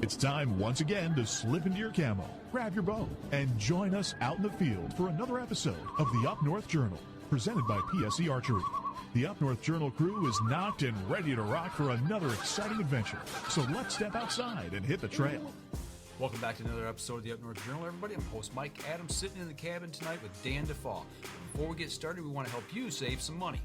It's time once again to slip into your camo, grab your bow, and join us out in the field for another episode of the Up North Journal, presented by PSE Archery. The Up North Journal crew is knocked and ready to rock for another exciting adventure. So let's step outside and hit the trail. Welcome back to another episode of the Up North Journal, everybody. I'm host Mike Adams, sitting in the cabin tonight with Dan DeFaw. Before we get started, we want to help you save some money.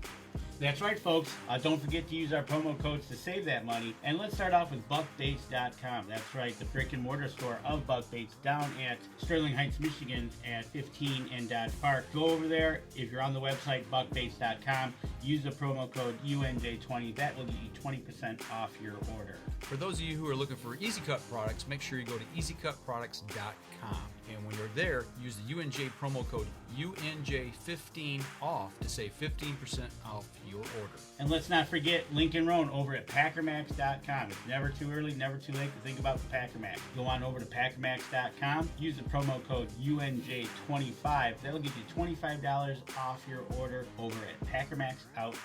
That's right, folks. Don't forget to use our promo codes to save that money. And let's start off with buckbaits.com. That's right, the brick and mortar store of Buck Baits down at Sterling Heights, Michigan at 15 and Dodge Park. Go over there. If you're on the website, buckbaits.com, use the promo code UNJ20. That will get you 20% off your order. For those of you who are looking for Easy Cut products, make sure you go to easycutproducts.com. And when you're there, use the UNJ promo code UNJ15 off to save 15% off your order. And let's not forget Lincoln Roan over at packermax.com. It's never too early, never too late to think about the Packer Max. Go on over to packermax.com, use the promo code UNJ25. That'll get you $25 off your order over at Packer Max Outdoors.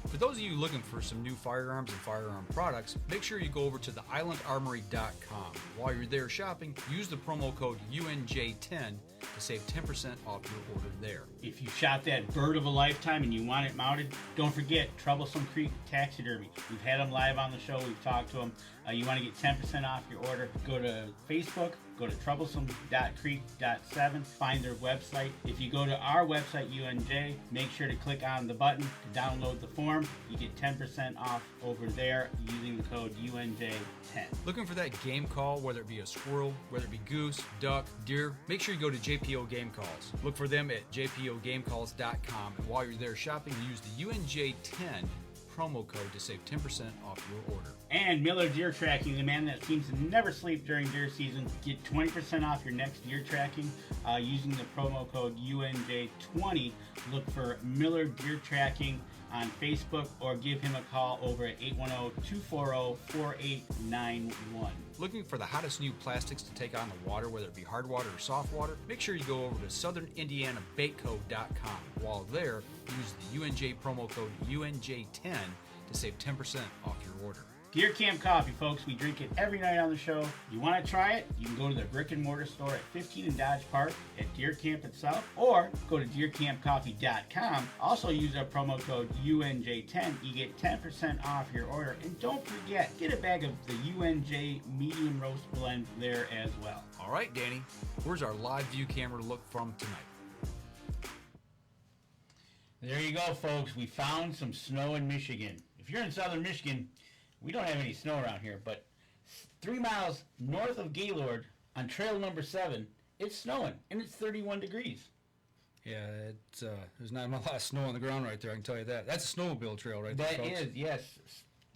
For those of you looking for some new firearms and firearm products, make sure you go over to theislandarmory.com. While you're there shopping, use the promo code UNJ10 to save 10% off your order there. If you shot that bird of a lifetime and you want it mounted, don't forget Troublesome Creek Taxidermy. We've had them live on the show. We've talked to them. You want to get 10% off your order, go to Facebook, go to troublesome.creek.7, find their website. If you go to our website, UNJ, make sure to click on the button to download the form. You get 10% off over there using the code UNJ10. Looking for that game call, whether it be a squirrel, whether it be goose, duck, deer, make sure you go to JPO Game Calls. Look for them at jpogamecalls.com, and while you're there shopping, use the UNJ10 promo code to save 10% off your order. And Miller Deer Tracking, the man that seems to never sleep during deer season. Get 20% off your next deer tracking using the promo code UNJ20. Look for Miller Deer Tracking on Facebook or give him a call over at 810-240-4891. Looking for the hottest new plastics to take on the water, whether it be hard water or soft water? Make sure you go over to southernindianabaitco.com. While there, use the UNJ promo code UNJ10 to save 10% off your order. Deer Camp Coffee, folks. We drink it every night on the show. You want to try it? You can go to the brick and mortar store at 15 and Dodge Park at Deer Camp itself, or go to deercampcoffee.com. Also use our promo code UNJ10. You get 10% off your order. And don't forget, get a bag of the UNJ medium roast blend there as well. All right, Danny, where's our live view camera look from tonight? There you go, folks. We found some snow in Michigan. If you're in southern Michigan, we don't have any snow around here, but 3 miles north of Gaylord on trail number 7, it's snowing, and it's 31 degrees. Yeah, it's there's not a lot of snow on the ground right there, I can tell you that. That's a snowmobile trail right there, That folks. is, yes.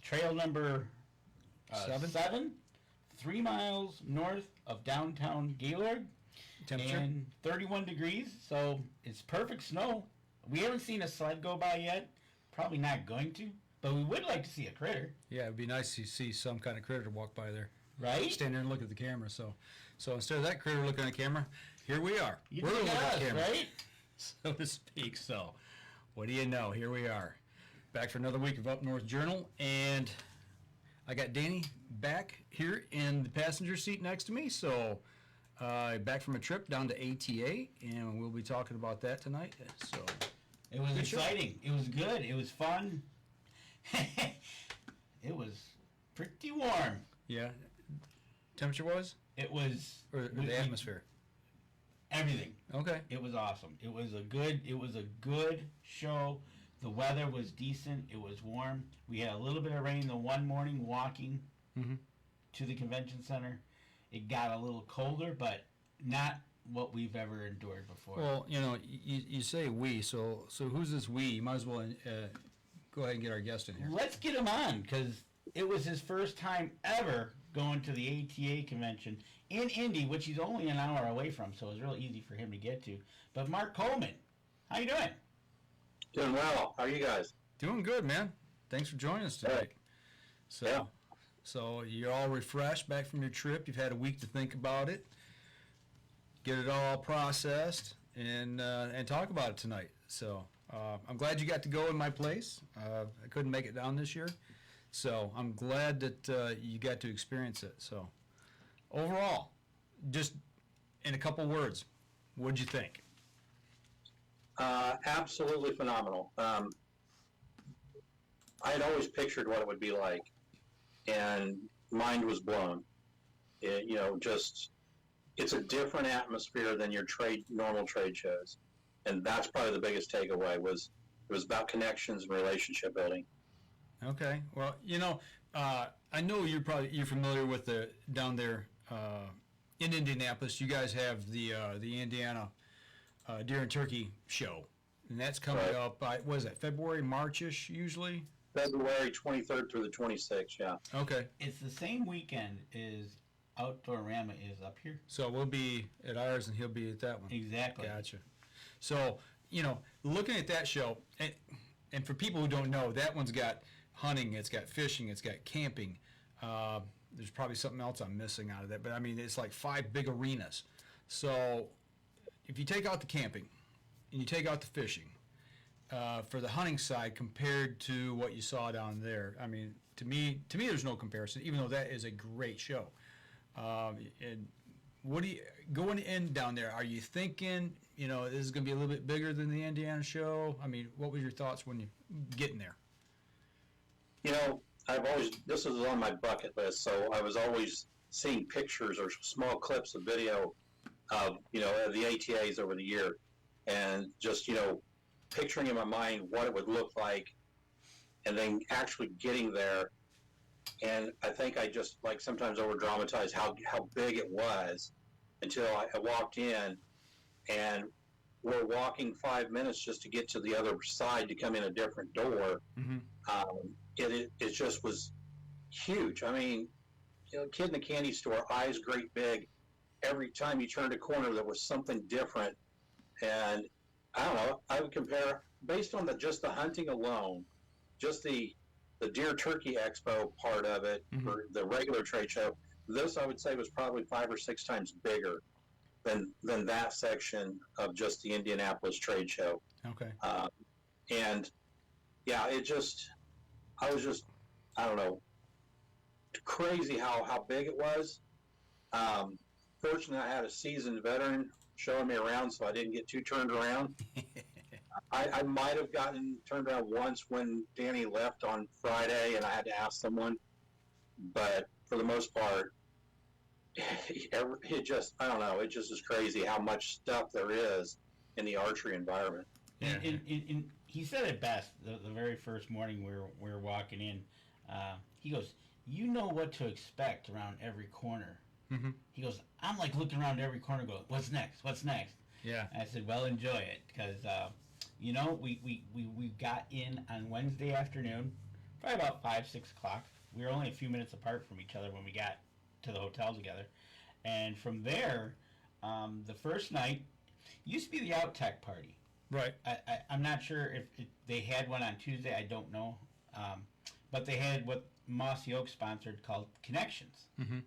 Trail number 7, 3 miles north of downtown Gaylord, Temperature? and 31 degrees, so it's perfect snow. We haven't seen a sled go by yet, probably not going to, but we would like to see a critter. Yeah, it'd be nice to see some kind of critter walk by there. Right? Stand there and look at the camera. So instead of that critter looking at the camera, here we are. You We're think looking at us, the camera, right? so to speak. So, what do you know? Here we are, back for another week of Up North Journal, and I got Danny back here in the passenger seat next to me. So, back from a trip down to ATA, and we'll be talking about that tonight. So, It was Good exciting. It was good. It was fun. It was pretty warm. yeah, temperature was It was or the atmosphere. everything. Okay. It was awesome. It was a good show. The weather was decent. It was warm. We had a little bit of rain the one morning walking to the convention center. It got a little colder, but not what we've ever endured before. Well, you say we, so who's this we? You might as well go ahead and get our guest in here. Let's get him on, because it was his first time ever going to the ATA convention in Indy, which he's only an hour away from, so it was real easy for him to get to. But Mark Coleman, how you doing? Doing well. How are you guys? Doing good, man. Thanks for joining us today. So, Yeah. so you're all refreshed back from your trip. You've had a week to think about it, get it all processed, and talk about it tonight. So I'm glad you got to go in my place. I couldn't make it down this year, so I'm glad that you got to experience it. So overall, just in a couple words, what'd you think? Absolutely phenomenal. I had always pictured what it would be like, and mind was blown. It's a different atmosphere than your normal trade shows, and that's probably the biggest takeaway. It was about connections and relationship building. Okay. Well, I know you're familiar with the down there in Indianapolis. You guys have the Indiana Deer and Turkey Show, and that's coming Right. up. What is that? February, Marchish usually. February 23rd through the 26th, yeah. Okay. It's the same weekend as Outdoorama is up here. So we'll be at ours, and he'll be at that one. Exactly. Gotcha. So looking at that show, and for people who don't know, that one's got hunting, it's got fishing, it's got camping. There's probably something else I'm missing out of that, but I mean, it's like 5 big arenas. So if you take out the camping and you take out the fishing, for the hunting side compared to what you saw down there, I mean, to me, there's no comparison, even though that is a great show. And what do you going in down there? Are you thinking, this is going to be a little bit bigger than the Indiana show? I mean, what were your thoughts when you getting there? This was on my bucket list, so I was always seeing pictures or small clips of video of the ATAs over the year, and just picturing in my mind what it would look like, and then actually getting there. And I think I just sometimes over dramatize how big it was until I walked in, and we're walking 5 minutes just to get to the other side to come in a different door. Mm-hmm. It just was huge. I mean, kid in the candy store, eyes great big. Every time you turned a corner, there was something different. And I don't know, I would compare, based on just the hunting alone, just the Deer Turkey Expo part of it, Mm-hmm. or the regular trade show, this I would say was probably 5 or 6 times bigger than that section of just the Indianapolis trade show. Okay. And yeah, I was just, I don't know, crazy how big it was. Fortunately, I had a seasoned veteran showing me around, so I didn't get too turned around. I might have gotten turned around once when Danny left on Friday and I had to ask someone, but for the most part, it just, I don't know, it just is crazy how much stuff there is in the archery environment. Yeah. And he said it best the very first morning we were walking in. He goes, you know what to expect around every corner. Mm-hmm. He goes, I'm like looking around every corner going, what's next? What's next? Yeah. I said, well, enjoy it, because we got in on Wednesday afternoon, probably about 5-6 o'clock. We were only a few minutes apart from each other when we got to the hotel together, and from there, the first night used to be the Out Tech party. Right. I'm not sure if they had one on Tuesday. I don't know, but they had what Mossy Oak sponsored called Connections, Mm-hmm.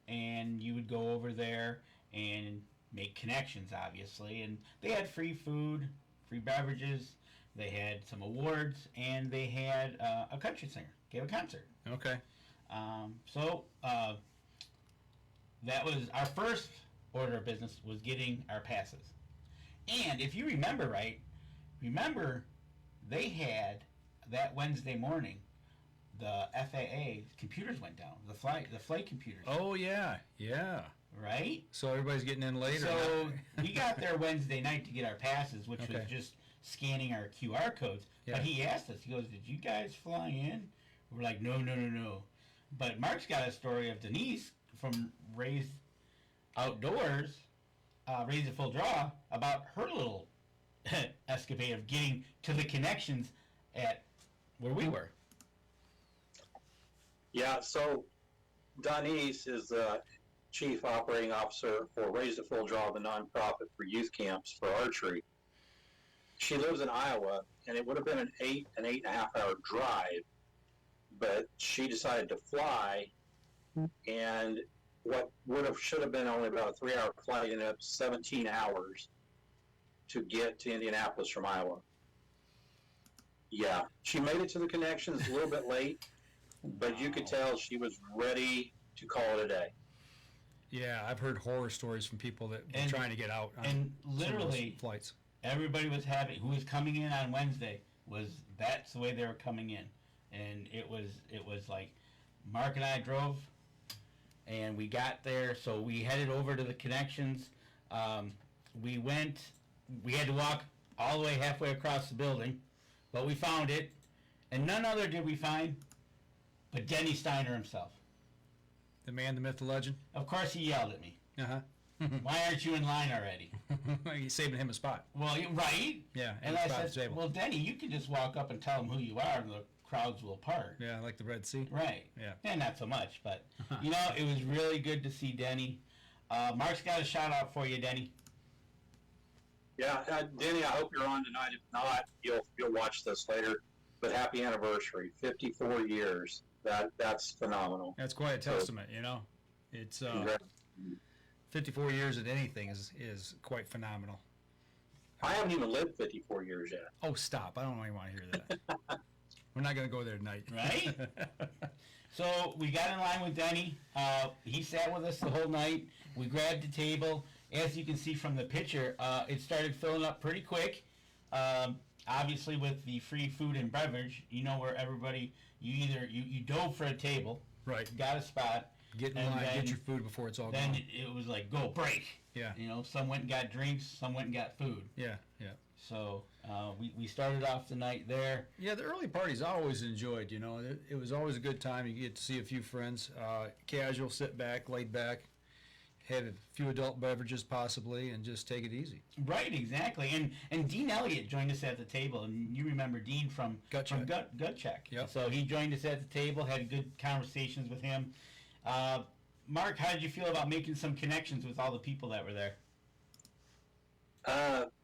and you would go over there and make connections, obviously, and they had free food, free beverages, they had some awards, and they had a country singer gave a concert. Okay. So that was our first order of business, was getting our passes. And if you remember right, they had that Wednesday morning, the FAA computers went down, the flight computers. Oh yeah. Yeah. Right? So everybody's getting in later. So we got there Wednesday night to get our passes, which was Okay. just scanning our QR codes. Yeah. But he asked us, he goes, did you guys fly in? We're like, no. But Mark's got a story of Denise from Raised Outdoors, Raised at Full Draw, about her little escapade of getting to the connections at where we were. Yeah, so Denise is the Chief Operating Officer for Raised at Full Draw, the nonprofit for youth camps for archery. She lives in Iowa, and it would have been an 8.5 hour drive, but she decided to fly, and what should have been only about a 3-hour flight ended up 17 hours to get to Indianapolis from Iowa. Yeah, she made it to the connections a little bit late, but you could tell she was ready to call it a day. Yeah, I've heard horror stories from people that were trying to get out on and some of literally those flights. everybody was who was coming in on Wednesday that's the way they were coming in, and it was like Mark and I drove, and we got there, so we headed over to the connections. We had to walk all the way halfway across the building, but we found it, and none other did we find but Denny Steiner himself. The man, the myth, the legend. Of course, he yelled at me. Uh-huh. Why aren't you in line already? He's saving him a spot. Well, right? Yeah, And a I spot at the said, table. well, Denny, you can just walk up and tell them who you are, and the crowds will part. Yeah, like the Red Sea. Right. Yeah. And not so much, but, it was really good to see Denny. Mark's got a shout-out for you, Denny. Yeah, Denny, I hope you're on tonight. If not, you'll watch this later. But happy anniversary, 54 years. That's phenomenal. That's quite a testament, It's 54 years at anything is quite phenomenal. I haven't even lived 54 years yet. Oh, stop. I don't even want to hear that. We're not going to go there tonight. Right? So we got in line with Denny. He sat with us the whole night. We grabbed the table. As you can see from the picture, it started filling up pretty quick. Obviously, with the free food and beverage, where everybody, you dove for a table. Right. Got a spot. Get in line, get your food before it's all Then gone. it was like, go, break. Yeah. Some went and got drinks, some went and got food. Yeah, yeah. So we started off the night there. Yeah, the early parties I always enjoyed, It was always a good time. You get to see a few friends. Casual, sit back, laid back, have a few adult beverages possibly, and just take it easy. Right, exactly. And Dean Elliott joined us at the table, and you remember Dean from Gut Check. Yep. So he joined us at the table, had good conversations with him. Mark, how did you feel about making some connections with all the people that were there?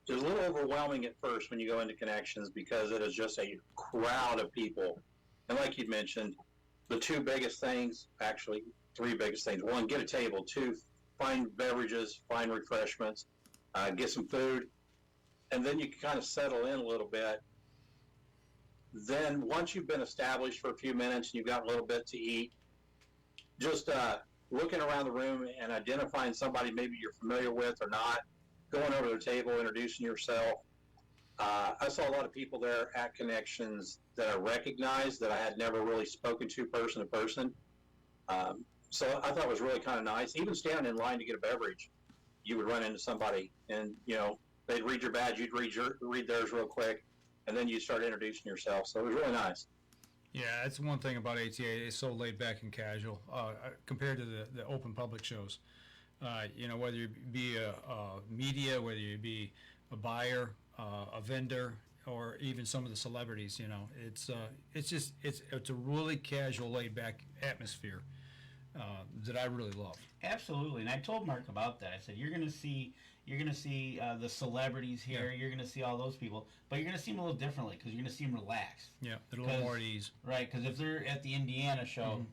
It was a little overwhelming at first when you go into connections because it is just a crowd of people. And like you mentioned, the two biggest things, actually three biggest things. One, get a table. Two, find beverages, find refreshments, get some food. And then you can kind of settle in a little bit. Then once you've been established for a few minutes and you've got a little bit to eat, just looking around the room and identifying somebody maybe you're familiar with or not, going over to the table, introducing yourself. I saw a lot of people there at connections that I recognized that I had never really spoken to person. So I thought it was really kind of nice. Even standing in line to get a beverage, you would run into somebody and, they'd read your badge, you'd read theirs real quick, and then you'd start introducing yourself. So it was really nice. Yeah, that's one thing about ATA. It's so laid back and casual compared to the open public shows. Whether you be a media, whether you be a buyer, a vendor, or even some of the celebrities, it's a really casual, laid back atmosphere that I really love. Absolutely, and I told Mark about that. I said, you're gonna see the celebrities here. Yeah. You're gonna see all those people, but you're gonna see them a little differently because you're gonna see them relaxed. Yeah, they're a little more at ease. Right, because if they're at the Indiana show,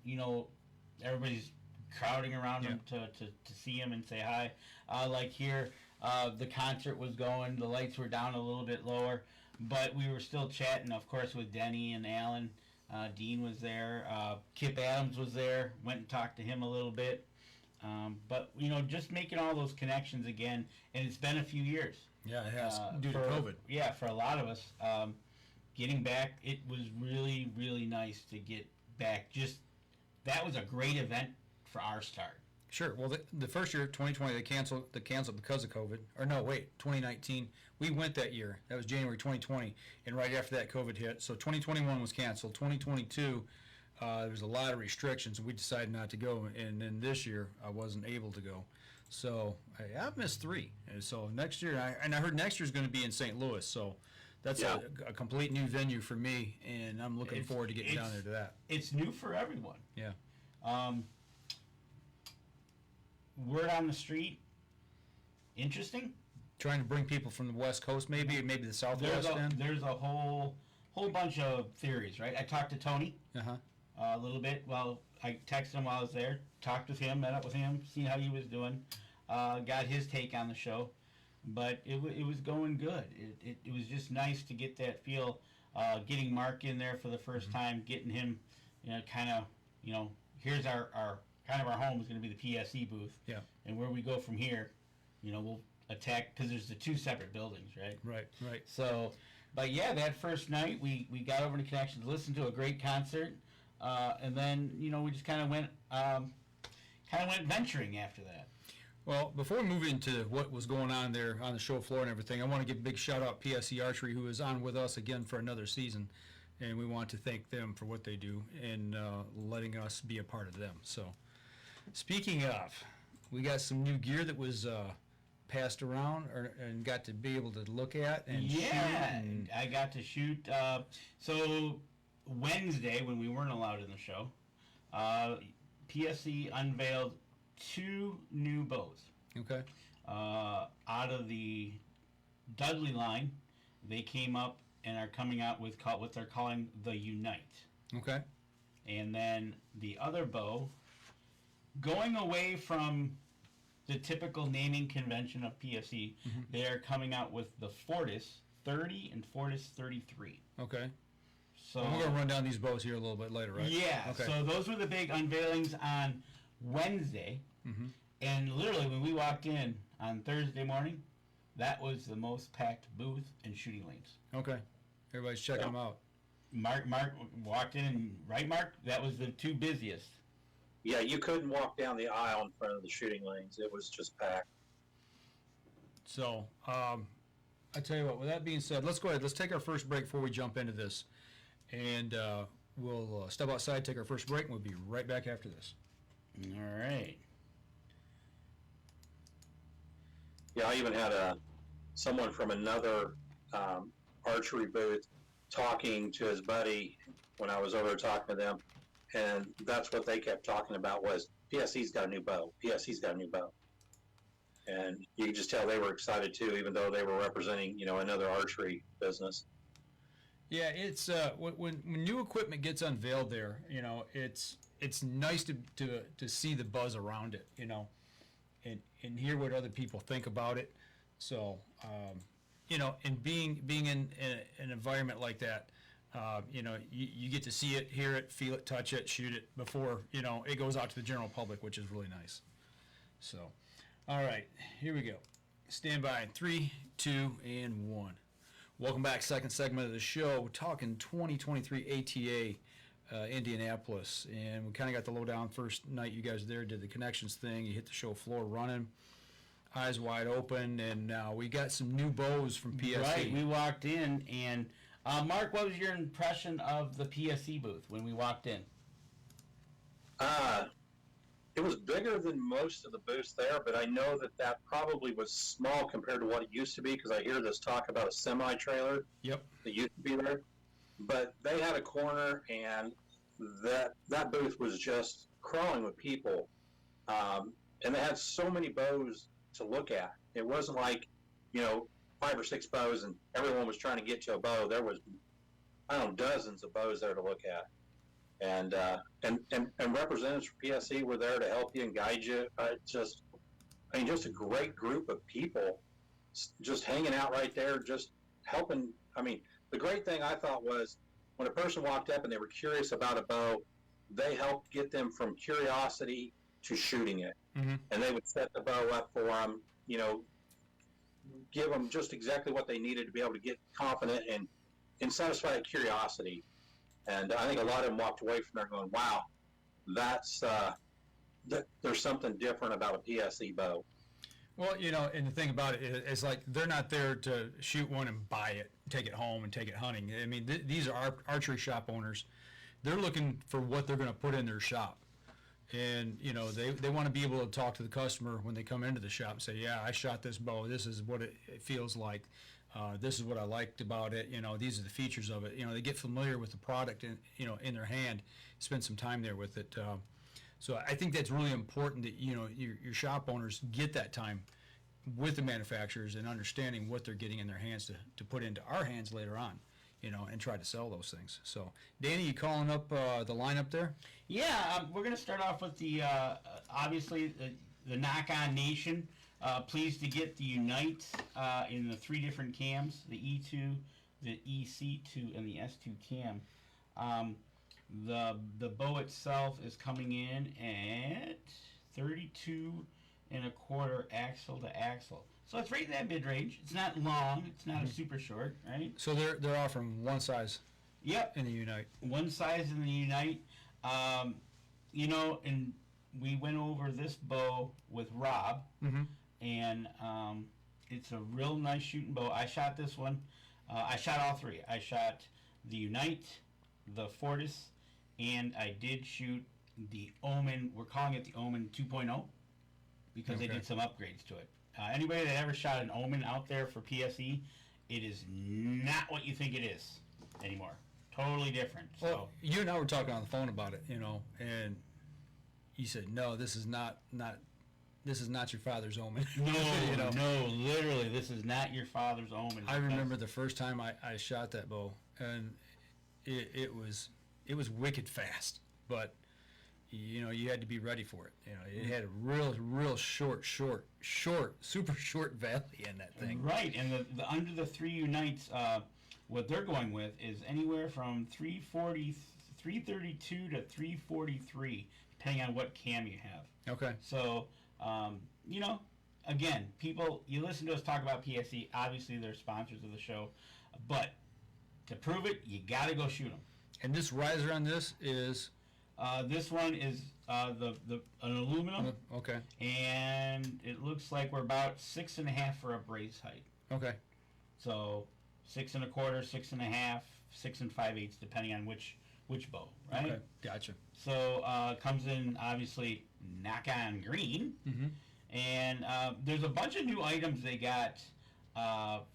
everybody's crowding around them to see him and say hi. Like here, the concert was going, the lights were down a little bit lower, but we were still chatting, of course, with Denny and Alan. Dean was there. Kip Adams was there. Went and talked to him a little bit. But, just making all those connections again, and it's been a few years. Yeah, it has, due to COVID. Yeah, for a lot of us. Getting back, it was really, really nice to get back. That was a great event for our start. Sure. Well, the first year, 2020, they canceled because of COVID. Or no, wait, 2019. We went that year. That was January 2020, and right after that, COVID hit. So 2021 was canceled. 2022, there was a lot of restrictions, and we decided not to go. And then this year, I wasn't able to go. So I've missed 3. And so next year, I heard next year's going to be in St. Louis. So that's a complete new venue for me, and I'm looking forward to getting down there to that. It's new for everyone. Yeah. Word on the street, interesting. Trying to bring people from the West Coast, maybe the Southwest end. There's a whole bunch of theories, right? I talked to Tony a little bit. Well, I texted him while I was there, talked with him, met up with him, seen how he was doing, got his take on the show. But it was going good. It was just nice to get that feel, getting Mark in there for the first time, getting him, here's our kind of our home is going to be the PSE booth. Yeah. And where we go from here, we'll attack, because there's the two separate buildings, right? Right. So, but yeah, that first night we got over to Connection to listen to a great concert, and then we just kind of went venturing after that. Well, before we move into what was going on there on the show floor and everything, I want to give a big shout out PSE Archery, who is on with us again for another season, and we want to thank them for what they do and letting us be a part of them. So, speaking of, we got some new gear that was passed around and got to be able to look at and shoot. And I got to shoot. So Wednesday, when we weren't allowed in the show, PSE unveiled 2 new bows. Okay. Out of the Dudley line, they came up and are coming out with what they're calling the Unite. Okay. And then the other bow, going away from the typical naming convention of PSE, they are coming out with the Fortis 30 and Fortis 33. Okay. So we're going to run down these bows here a little bit later, right? Yeah. Okay. So those were the big unveilings on Wednesday. Mm-hmm. And literally, when we walked in on Thursday morning, that was the most packed booth and shooting lanes. Okay. Everybody's checking them out. Mark walked in, and right, Mark? That was the 2 busiest. Yeah, you couldn't walk down the aisle in front of the shooting lanes. It was just packed. So, I tell you what, with that being said, let's go ahead. Let's take our first break before we jump into this. And we'll step outside, take our first break, and we'll be right back after this. All right. Yeah, I even had someone from another archery booth talking to his buddy when I was over there talking to them, and that's what they kept talking about was PSE's got a new bow. PSE's got a new bow. And you could just tell they were excited too, even though they were representing, another archery business. Yeah, it's when new equipment gets unveiled there, it's nice to see the buzz around it, and hear what other people think about it. So, and being in an environment like that, you get to see it, hear it, feel it, touch it, shoot it before, it goes out to the general public, which is really nice. So, all right, here we go. Stand by in 3, 2, and 1. Welcome back, second segment of the show. We're talking 2023 ATA Indianapolis, and we kind of got the lowdown. First night you guys were there, did the connections thing. You hit the show floor running, eyes wide open, and now we got some new bows from PSE. Right, we walked in, and Mark, what was your impression of the PSE booth when we walked in? It was bigger than most of the booths there, but I know that probably was small compared to what it used to be, because I hear this talk about a semi-trailer. Yep. That used to be there. But they had a corner, and that booth was just crawling with people. And they had so many bows to look at. It wasn't like, 5 or 6 bows, and everyone was trying to get to a bow. There was, dozens of bows there to look at. And representatives from PSE were there to help you and guide you. Just a great group of people just hanging out right there, just helping. The great thing I thought was when a person walked up and they were curious about a bow, they helped get them from curiosity to shooting it. Mm-hmm. And they would set the bow up for them, give them just exactly what they needed to be able to get confident and satisfy that curiosity. And I think a lot of them walked away from there going, wow, that's there's something different about a PSE bow. Well, and the thing about it is like they're not there to shoot one and buy it, take it home, and take it hunting. I mean, these are archery shop owners. They're looking for what they're going to put in their shop. And, they want to be able to talk to the customer when they come into the shop and say, yeah, I shot this bow. This is what it feels like. This is what I liked about it. These are the features of it. They get familiar with the product in their hand, spend some time there with it. So I think that's really important that, your shop owners get that time with the manufacturers and understanding what they're getting in their hands to put into our hands later on, and try to sell those things. So, Danny, you calling up the lineup there? Yeah, we're going to start off with the, obviously, the Knock-On Nation. Pleased to get the Unite in the 3 different cams, the E2, the EC2, and the S2 cam. The bow itself is coming in at 32 and a quarter axle to axle. So it's right in that mid range. It's not long. It's not a super short, right? So they're offering one size Yep. in the Unite. One size in the Unite. You know, and we went over this bow with Rob, and it's a real nice shooting bow. I shot this one. I shot all three. I shot the Unite, the Fortis, and I did shoot the Omen. We're calling it the Omen 2.0 because they did some upgrades to it. Anybody that ever shot an Omen out there for PSE, it is not what you think it is anymore. Totally different. Well, you and I were talking on the phone about it, you know, and you said, no, this is not your father's Omen. No, you know? no, literally, this is not your father's Omen. I remember the first time I shot that bow, and it was wicked fast, but you know, you had to be ready for it. You know, it had a real short, super short valley in that thing. Right, and the under the three Unites, what they're going with is anywhere from 332 to 343, depending on what cam you have. Okay. So, you know, again, people, you listen to us talk about PSE. Obviously, they're sponsors of the show, but to prove it, you got to go shoot them. And this riser on this is this one is an aluminum. Okay. And it looks like we're about 6.5 for a brace height. Okay. So 6 1/4, 6.5, 6 5/8, depending on which bow, right? Okay. Gotcha. So comes in obviously knock on green, and there's a bunch of new items they got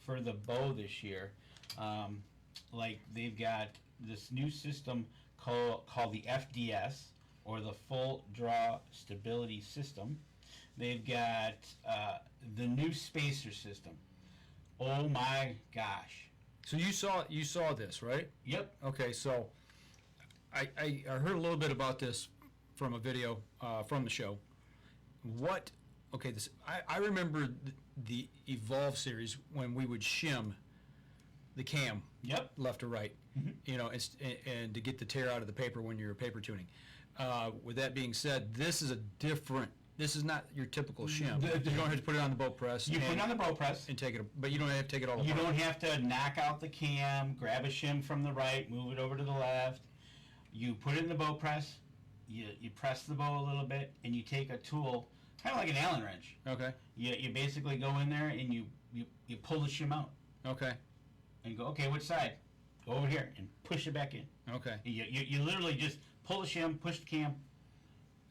for the bow this year. Like they've got this new system called the FDS, or the Full Draw Stability System. They've got the new spacer system. Oh my gosh! So you saw this, right? Yep. Okay, so I heard a little bit about this from a video from the show. What? Okay, this I remember the Evolve series when we would shim the cam. Yep. Left or right, you know, and to get the tear out of the paper when you're paper tuning. With that being said, this is not your typical shim. You don't have to put it on the boat press. You put it on the bow press. and take it, but you don't have to take it all apart. You don't have to knock out the cam, grab a shim from the right, move it over to the left. You put it in the bow press. You press the bow a little bit, and you take a tool, kind of like an Allen wrench. Okay. You basically go in there and you pull the shim out. Okay. And go, okay, which side? Go over here and push it back in. Okay. You literally just pull the shim, push the cam.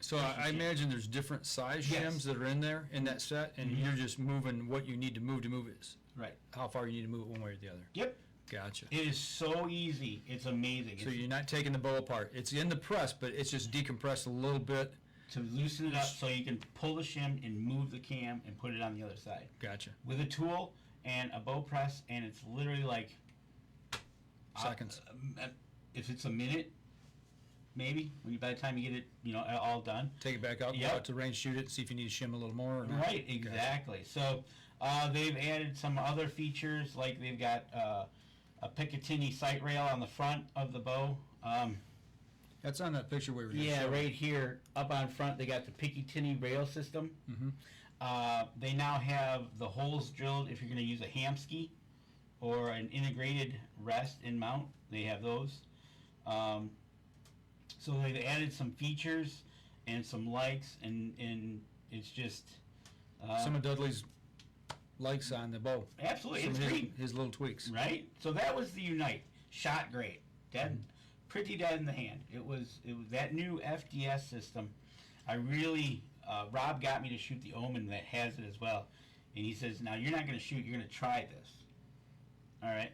So I imagine there's different size shims that are in there in that set, and you're just moving what you need to move it. Right. How far you need to move it one way or the other. Yep. Gotcha. It is so easy. It's amazing. So you're not taking the bow apart. It's in the press, but it's just decompressed a little bit. To loosen it up so you can pull the shim and move the cam and put it on the other side. Gotcha. With a tool and a bow press, and it's literally like Seconds. If it's a minute, maybe by the time you get it, all done. Take it back out, go out to range, shoot it, see if you need to shim a little more. Or not. Right, exactly. Gotcha. So they've added some other features, like they've got a Picatinny sight rail on the front of the bow. That's on that picture we were just Yeah, showing. right here, up on front, they got the Picatinny rail system. They now have the holes drilled if you're going to use a Hamskea or an integrated rest and mount. They have those. So they've added some features and some likes, and it's just... some of Dudley's likes on the bow. Absolutely, Some it's of great. his little tweaks. Right? So that was the Unite. Shot great. Pretty dead in the hand. It was that new FDS system. I really... Rob got me to shoot the Omen that has it as well. And he says, now you're not going to shoot, you're going to try this. All right?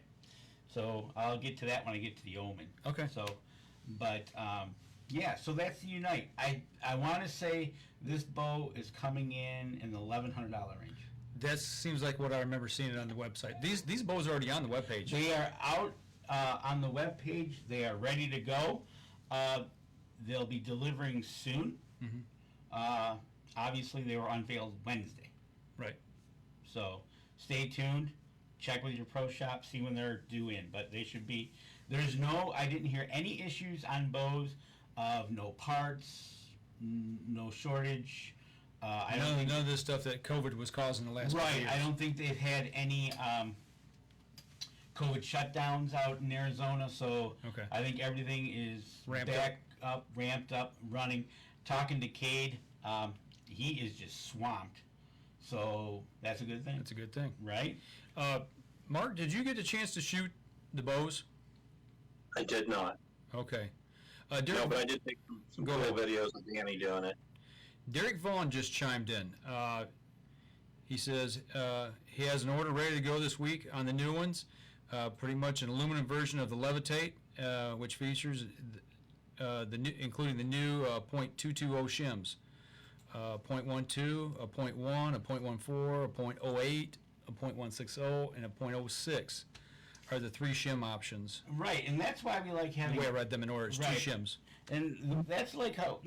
So I'll get to that when I get to the Omen. Okay. So, but, yeah, so that's the Unite. I want to say this bow is coming in the $1,100 range. That seems like what I remember seeing it on the website. These bows are already on the webpage. They are out on the webpage. They are ready to go. They'll be delivering soon. Obviously, they were unveiled Wednesday. Right. So stay tuned. Check with your pro shop. See when they're due in. But they should be I didn't hear any issues on bows of no parts, no shortage. I don't think none of this stuff that COVID was causing the last couple right. years. I don't think they've had any COVID shutdowns out in Arizona, so Okay. I think everything is ramped up, running. Talking to Cade, he is just swamped, so that's a good thing. That's a good thing. Right? Mark, did you get a chance to shoot the bows? I did not. Okay. No, Derek, but I did take some Go cool ahead. videos of Danny doing it. Derek Vaughn just chimed in. He says he has an order ready to go this week on the new ones. Pretty much an aluminum version of the Levitate, which features including the new .220 shims, 0.12, a 0.1, a 0.14, a 0.08, a 0.160, and a 0.06 are the 3 shim options. Right, and that's why we like having. The way I read them in order is 2 Right. shims. And that's like how,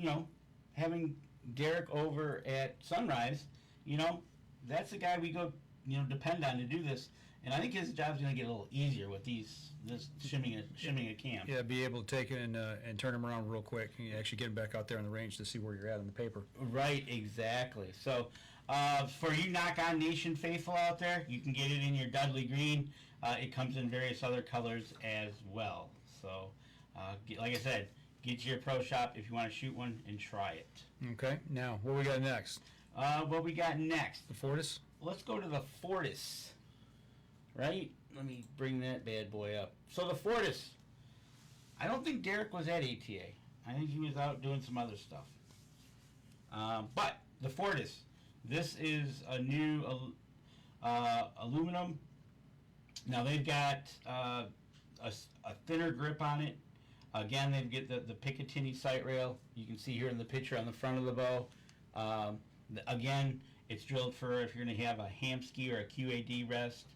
having Derek over at Sunrise, that's the guy we go, depend on to do this. And I think his job's going to get a little easier with this shimming a cam. Yeah, be able to take it and turn them around real quick and actually get them back out there on the range to see where you're at on the paper. Right, exactly. So for you Knock On Nation faithful out there, you can get it in your Dudley Green. It comes in various other colors as well. So, like I said, get to your pro shop if you want to shoot one and try it. Okay, now what we got next? What we got next? The Fortis? Let's go to the Fortis. Right? Let me bring that bad boy up. So the Fortis. I don't think Derek was at ATA. I think he was out doing some other stuff. But the Fortis. This is a new aluminum. Now they've got a thinner grip on it. Again, they've got the Picatinny sight rail. You can see here in the picture on the front of the bow. Again, it's drilled for if you're going to have a Hamsky or a QAD rest.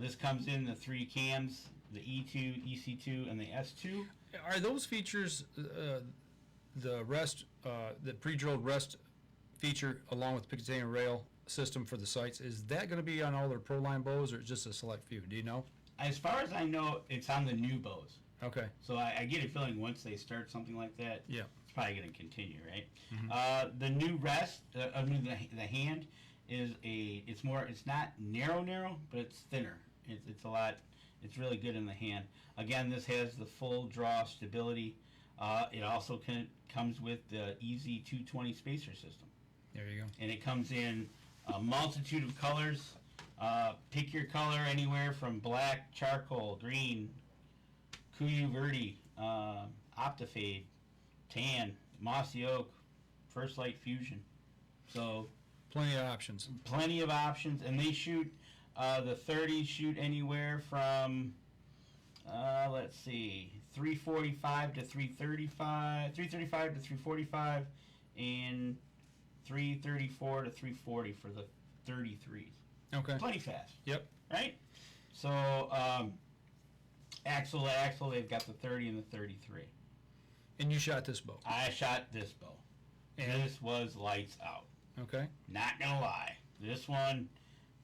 This comes in the 3 cams, the E2, EC2, and the S2. Are those features the rest, the pre-drilled rest feature along with Picatinny rail system for the sights? Is that going to be on all their Pro Line bows, or just a select few? Do you know? As far as I know, it's on the new bows. Okay. So I get a feeling once they start something like that, Yeah. it's probably going to continue, right? Mm-hmm. The new rest, the hand is it's not narrow, but it's thinner. It's really good in the hand. Again, this has the full draw stability. It also comes with the Easy 220 spacer system. There you go. And it comes in a multitude of colors. Pick your color anywhere from black, charcoal, green, Kuyu Verde, Optifade, tan, mossy oak, First Light Fusion. So Plenty of options. plenty of options, and they shoot the 30s shoot anywhere from 345 to 335, 335 to 345, and 334 to 340 for the 33s. Okay. Plenty fast, Yep. right? So axle to axle, they've got the 30 and the 33. And you shot this bow. I shot this bow. And This was lights out. okay. Not gonna lie, this one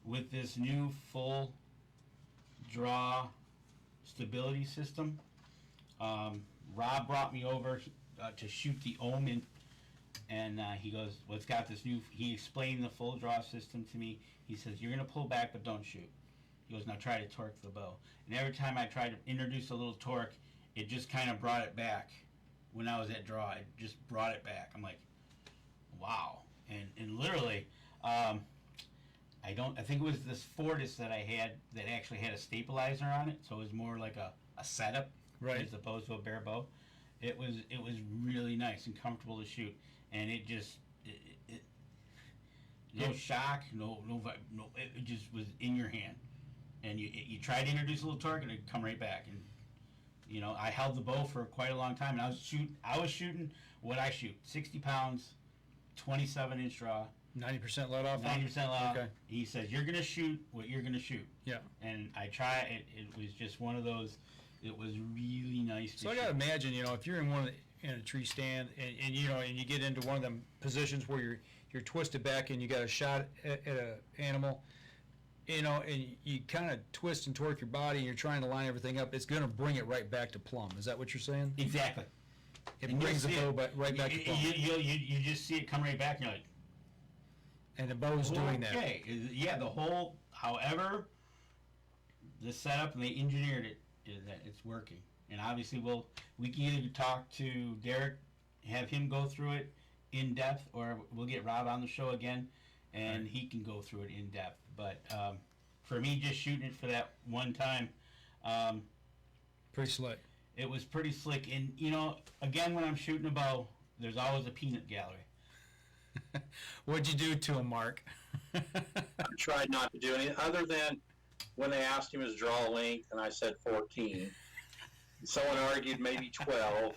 with this new full draw stability system. Rob brought me over to shoot the Omen, and he goes, "Well, it's got this new." He explained the full draw system to me. He says, "You're gonna pull back, but don't shoot." He goes, "Now try to torque the bow." And every time I tried to introduce a little torque, it just kind of brought it back. When I was at draw, it just brought it back. I'm like, wow. And literally, I think it was this Fortis that I had that actually had a stabilizer on it, so it was more like a setup, Right. as opposed to a bare bow. It was really nice and comfortable to shoot, and it just no shock, no, it just was in your hand, and you tried to introduce a little torque and it'd come right back. And I held the bow for quite a long time, and I was shooting what I shoot, 60 pounds, 27-inch draw, 90% let off. 90% loud. Okay. He says, "You're gonna shoot what you're gonna shoot." Yeah. And I try it. It was just one of those. It was really nice. So I gotta imagine, if you're in in a tree stand and you get into one of them positions where you're twisted back and you got a shot at a animal, you know, and you kind of twist and torque your body, and you're trying to line everything up, it's going to bring it right back to plumb. Is that what you're saying? Exactly. It brings the bow right back to plumb. You just see it come right back, and you're like, And the bow's doing that. Okay, yeah, the whole, however, the setup and they engineered it is that it's working. And obviously we can either talk to Derek, have him go through it in depth, or we'll get Rob on the show again, and he can go through it in depth. But for me, just shooting it for that one time, Pretty slick. it was pretty slick. And, you know, again, when I'm shooting a bow, there's always a peanut gallery. What'd you do to him, Mark? I tried not to do anything other than when they asked him his draw length, and I said 14. Someone argued maybe 12.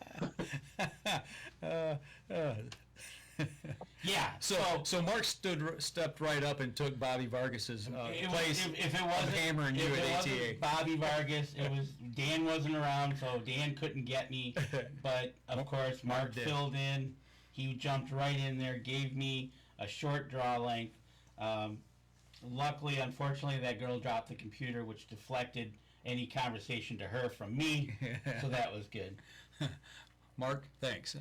Yeah. So Mark stepped right up and took Bobby Vargas's place if it of wasn't hammering you if at it ATA. wasn't Bobby Vargas, it was Dan wasn't around, so Dan couldn't get me. But of course, Mark did. filled in. He jumped right in there, gave me a short draw length. Luckily, unfortunately, that girl dropped the computer, which deflected any conversation to her from me. So that was good. Mark, thanks.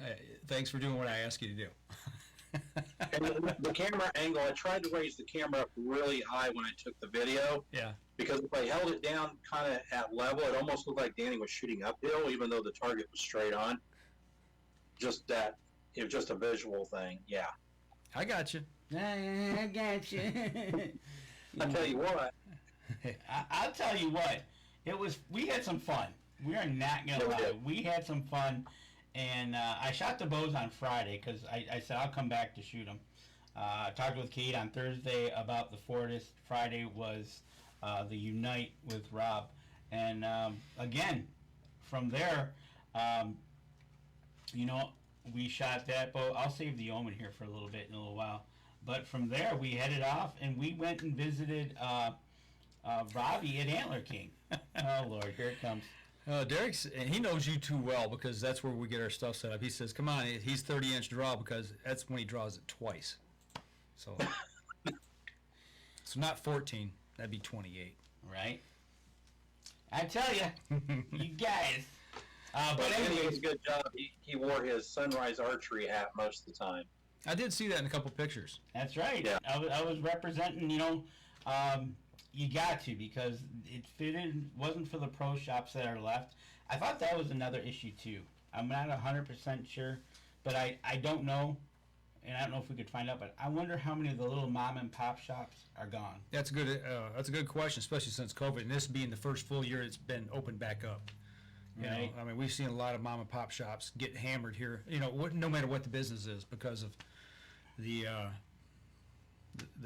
Thanks for doing what I asked you to do. And the camera angle, I tried to raise the camera up really high when I took the video, Yeah. because if I held it down kind of at level, it almost looked like Danny was shooting uphill, even though the target was straight on. It was just a visual thing. Yeah. I got you. I got you. I tell you what, I'll tell you what. We had some fun. We are not gonna lie. We had some fun, and I shot the bows on Friday because I said I'll come back to shoot them. I talked with Kate on Thursday about the Fortis. Friday was the Unite with Rob, and again, from there, you know, we shot that bow. I'll save the Omen here for a little bit in a little while, but from there we headed off and we went and visited Robbie at Antler King. Oh Lord, here it comes. Derek's, and he knows you too well because that's where we get our stuff set up. He says, come on, he's 30-inch draw because that's when he draws it twice. So, so not 14, that'd be 28. Right? I tell you, you guys. But he did anyways, a good job. He wore his Sunrise Archery hat most of the time. I did see that in a couple pictures. that's right. Yeah. I was representing, you know, you got to, because it fitted, wasn't for the pro shops that are left. I thought that was another issue too. I'm not 100% sure, but I don't know, and I don't know if we could find out, but I wonder how many of the little mom and pop shops are gone. That's a good question, especially since COVID, and this being the first full year it's been opened back up. You know, Right. I mean, we've seen a lot of mom and pop shops get hammered here. You know, no matter what the business is, because of the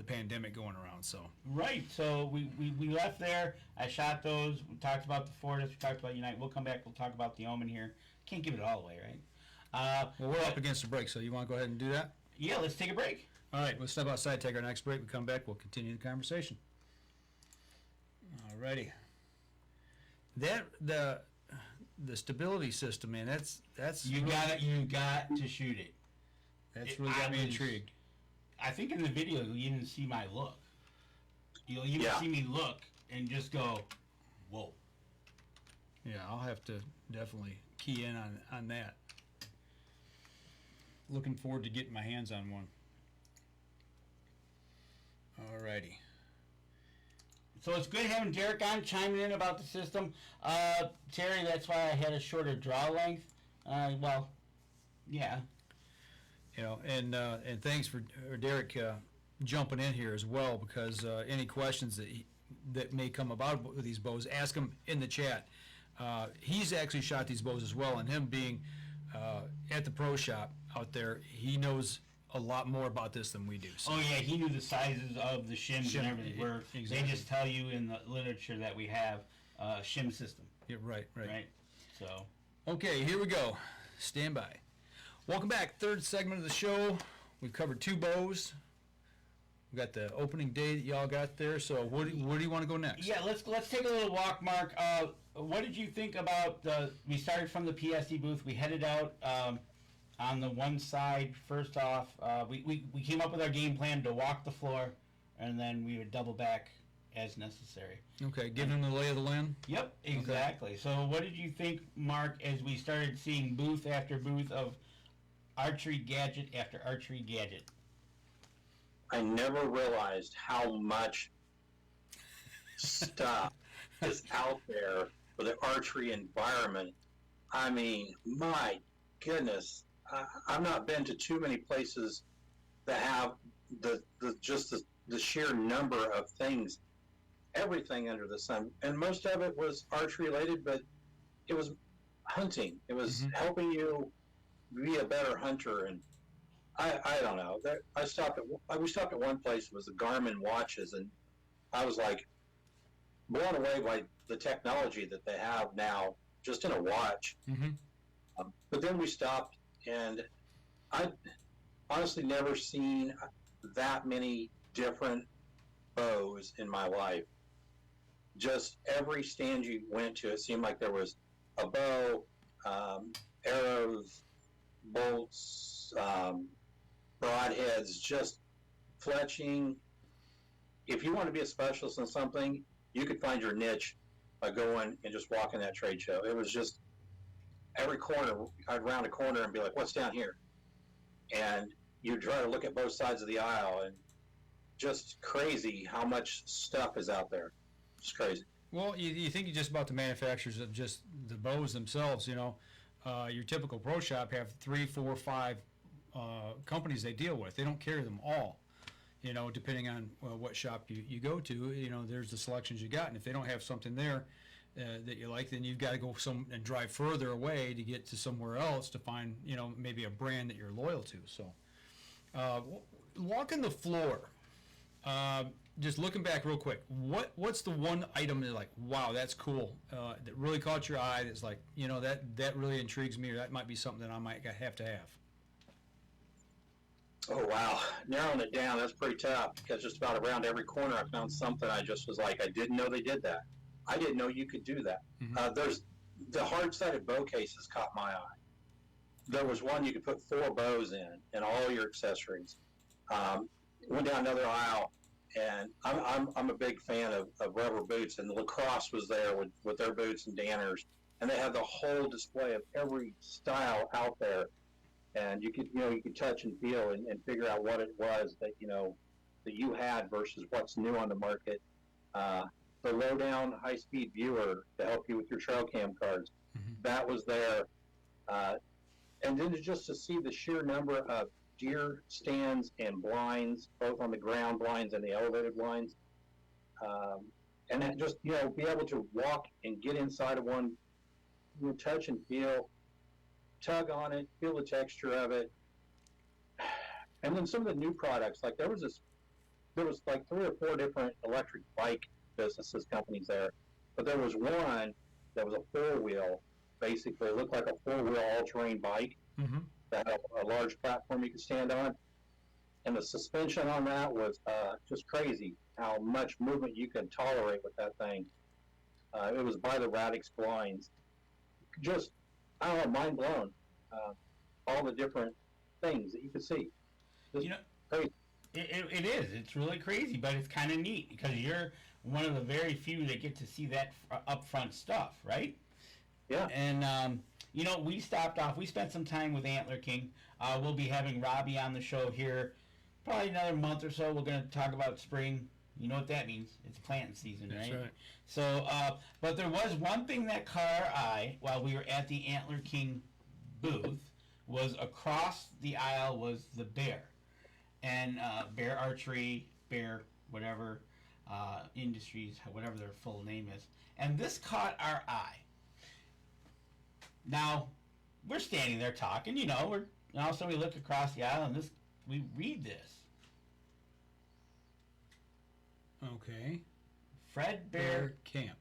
pandemic going around. So Right, so we left there. I shot those. We talked about the Fortis. We talked about Unite. We'll come back. We'll talk about the Omen here. Can't give it all away, right? well, we're up against the break. So you want to go ahead and do that? Yeah, let's take a break. All right, we'll step outside, take our next break. We come back, we'll continue the conversation. All righty. The stability system, man. That's You got to shoot it. That's really got me intrigued. I think in the video you even see my look. You'll even Yeah. see me look and just go, whoa. Yeah, I'll have to definitely key in on that. Looking forward to getting my hands on one. Alrighty. So it's good having Derek on chiming in about the system. Terry, that's why I had a shorter draw length. Well, yeah. You know, and thanks for Derek jumping in here as well, because any questions that may come about with these bows, ask him in the chat. He's actually shot these bows as well, and him being at the pro shop out there, he knows a lot more about this than we do. So. Oh yeah, he knew the sizes of the shims Shim, and everything. exactly. They just tell you in the literature that we have a shim system, Yeah, right. right? So Okay, here we go. Stand by. Welcome back. Third segment of the show. We've covered two bows. We got the opening day that y'all got there. So where do you want to go next? yeah, let's take a little walk, Mark. What did you think about we started from the PSE booth. We headed out on the one side. First off, we came up with our game plan to walk the floor, and then we would double back as necessary. Okay, giving them the lay of the land. Yep, exactly. Okay. So what did you think, Mark, as we started seeing booth after booth of archery gadget after archery gadget? I never realized how much stuff is out there for the archery environment. I mean, my goodness, I've not been to too many places that have the sheer number of things, everything under the sun, and most of it was archery related, but it was hunting. It was helping you be a better hunter, and I don't know. We stopped at one place. It was the Garmin watches, and I was like blown away by the technology that they have now, just in a watch. But then we stopped, and I honestly never seen that many different bows in my life. Just every stand you went to, it seemed like there was a bow, arrows, bolts, broadheads, just fletching. If you want to be a specialist in something, you could find your niche by going and just walking that trade show. It was just every corner, I'd round a corner and be like, what's down here? And you try to look at both sides of the aisle, and just crazy how much stuff is out there. It's crazy. Well, you think just about the manufacturers of just the bows themselves, you know. Your typical pro shop have 3, 4, 5 companies they deal with. They don't carry them all, you know, depending on what shop you go to. You know, there's the selections you got, and if they don't have something there that you like, then you've got to go and drive further away to get to somewhere else to find, you know, maybe a brand that you're loyal to. So, walking the floor, just looking back real quick, what's the one item that's like, wow, that's cool, that really caught your eye, that's like, you know, that really intrigues me, or that might be something that I might have to have? Oh, wow. Narrowing it down, that's pretty tough, because just about around every corner I found something I just was like, I didn't know they did that. I didn't know you could do that. There's the hard-sided bow cases caught my eye. There was one you could put 4 bows in and all your accessories. Went down another aisle, and I'm a big fan of rubber boots, and the Lacrosse was there with their boots and Danners, and they had the whole display of every style out there, and you could touch and feel and figure out what it was that you had versus what's new on the market. The low-down high-speed viewer to help you with your trail cam cards, that was there, and then just to see the sheer number of deer stands and blinds, both on the ground blinds and the elevated blinds, and then just be able to walk and get inside of one, touch and feel, tug on it, feel the texture of it, and then some of the new products, like there was like 3 or 4 different electric bike businesses, companies there, but there was one that was a 4-wheel, basically it looked like a 4-wheel all-terrain bike. That had a large platform you could stand on, and the suspension on that was just crazy how much movement you could tolerate with that thing. It was by the Radix blinds. Just, I don't know, mind blown. All the different things that you could see. Just crazy. It is. It's really crazy, but it's kind of neat because you're one of the very few that get to see that upfront stuff, right? Yeah. And we stopped off. We spent some time with Antler King. We'll be having Robbie on the show here probably another month or so. We're going to talk about spring. You know what that means. It's planting season, right? That's right. So, but there was one thing that caught our eye while we were at the Antler King booth was across the aisle was the Bear. And Bear Archery, Bear whatever, Industries, whatever their full name is. And this caught our eye. Now, we're standing there talking, and also we look across the aisle and we read this. Okay. Fred Bear Camp.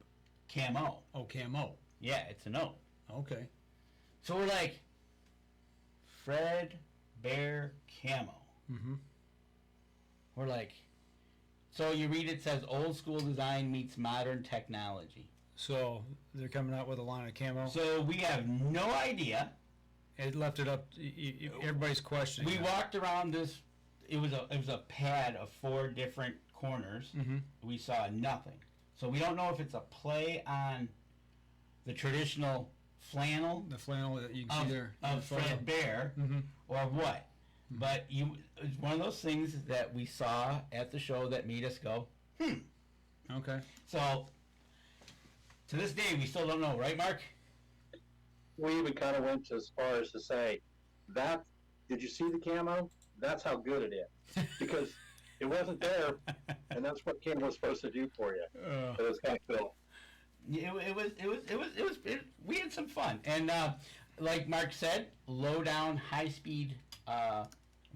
Camo. Oh, Camo. Yeah, it's an O. Okay. So we're like, Fred Bear Camo. We're like, so you read it says old school design meets modern technology. So they're coming out with a line of camo. So we have no idea. It left it up. Everybody's questioning. We walked around this. It was a pad of 4 different corners. Mm-hmm. We saw nothing. So we don't know if it's a play on the traditional flannel The flannel that you can see there. in the of photo. Fred Bear Mm-hmm. or what. But it's one of those things that we saw at the show that made us go, Okay. So, to this day, we still don't know, right, Mark? We even kind of went as far as to say, that, did you see the camo? That's how good it is. Because it wasn't there, and that's what camo was supposed to do for you. It was kind of cool. We had some fun. And like Mark said, low down, high speed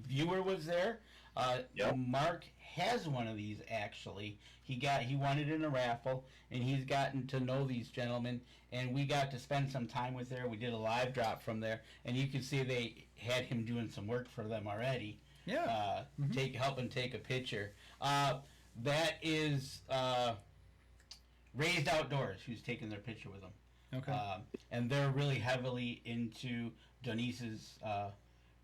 viewer was there. Yep. Mark has one of these actually. He won it in a raffle, and he's gotten to know these gentlemen, and we got to spend some time with there. We did a live drop from there, and you can see they had him doing some work for them already. Yeah. Helping take a picture. That is Raised Outdoors, who's taking their picture with them. Okay. And they're really heavily into Denise's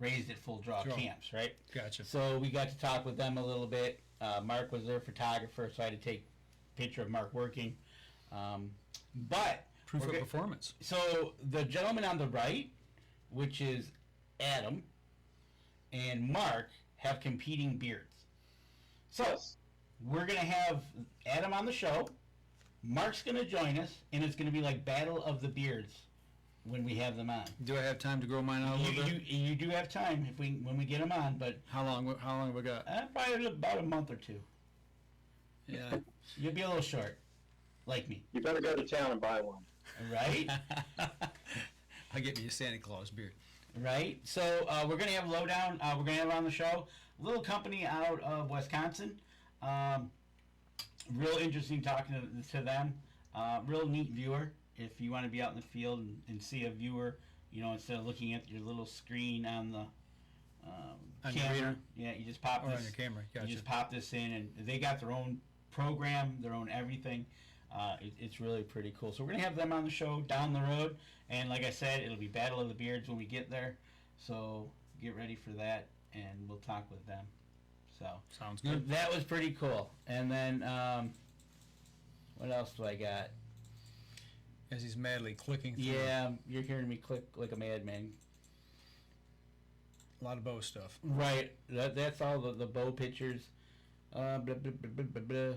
Raised at Full Draw camps, right? Gotcha. So we got to talk with them a little bit. Mark was their photographer, so I had to take a picture of Mark working. But Proof of performance. so the gentleman on the right, which is Adam, and Mark have competing beards. So Yes. we're going to have Adam on the show. Mark's going to join us, and it's going to be like Battle of the Beards when we have them on. Do I have time to grow mine out a little bit? You do have time when we get them on, but How long have we got? probably about a month or two. Yeah. You'll be a little short, like me, You better go to town and buy one. right? I'll get me a Santa Claus beard. Right. So we're gonna have Lowdown. We're gonna have on the show a little company out of Wisconsin. Real interesting talking to them. Real neat viewer. If you want to be out in the field and see a viewer, instead of looking at your little screen on the On your camera, reader? yeah, you just pop Or this. on your camera. Gotcha. You just pop this in, and they got their own program, their own everything. It's really pretty cool. So we're gonna have them on the show down the road, and like I said, it'll be Battle of the Beards when we get there. So get ready for that, and we'll talk with them. So Sounds good. that was pretty cool. And then what else do I got? As he's madly clicking through Yeah, you're hearing me click like a madman. a lot of bow stuff. Right. That's all the bow pictures. Blah, blah, blah, blah, blah, blah.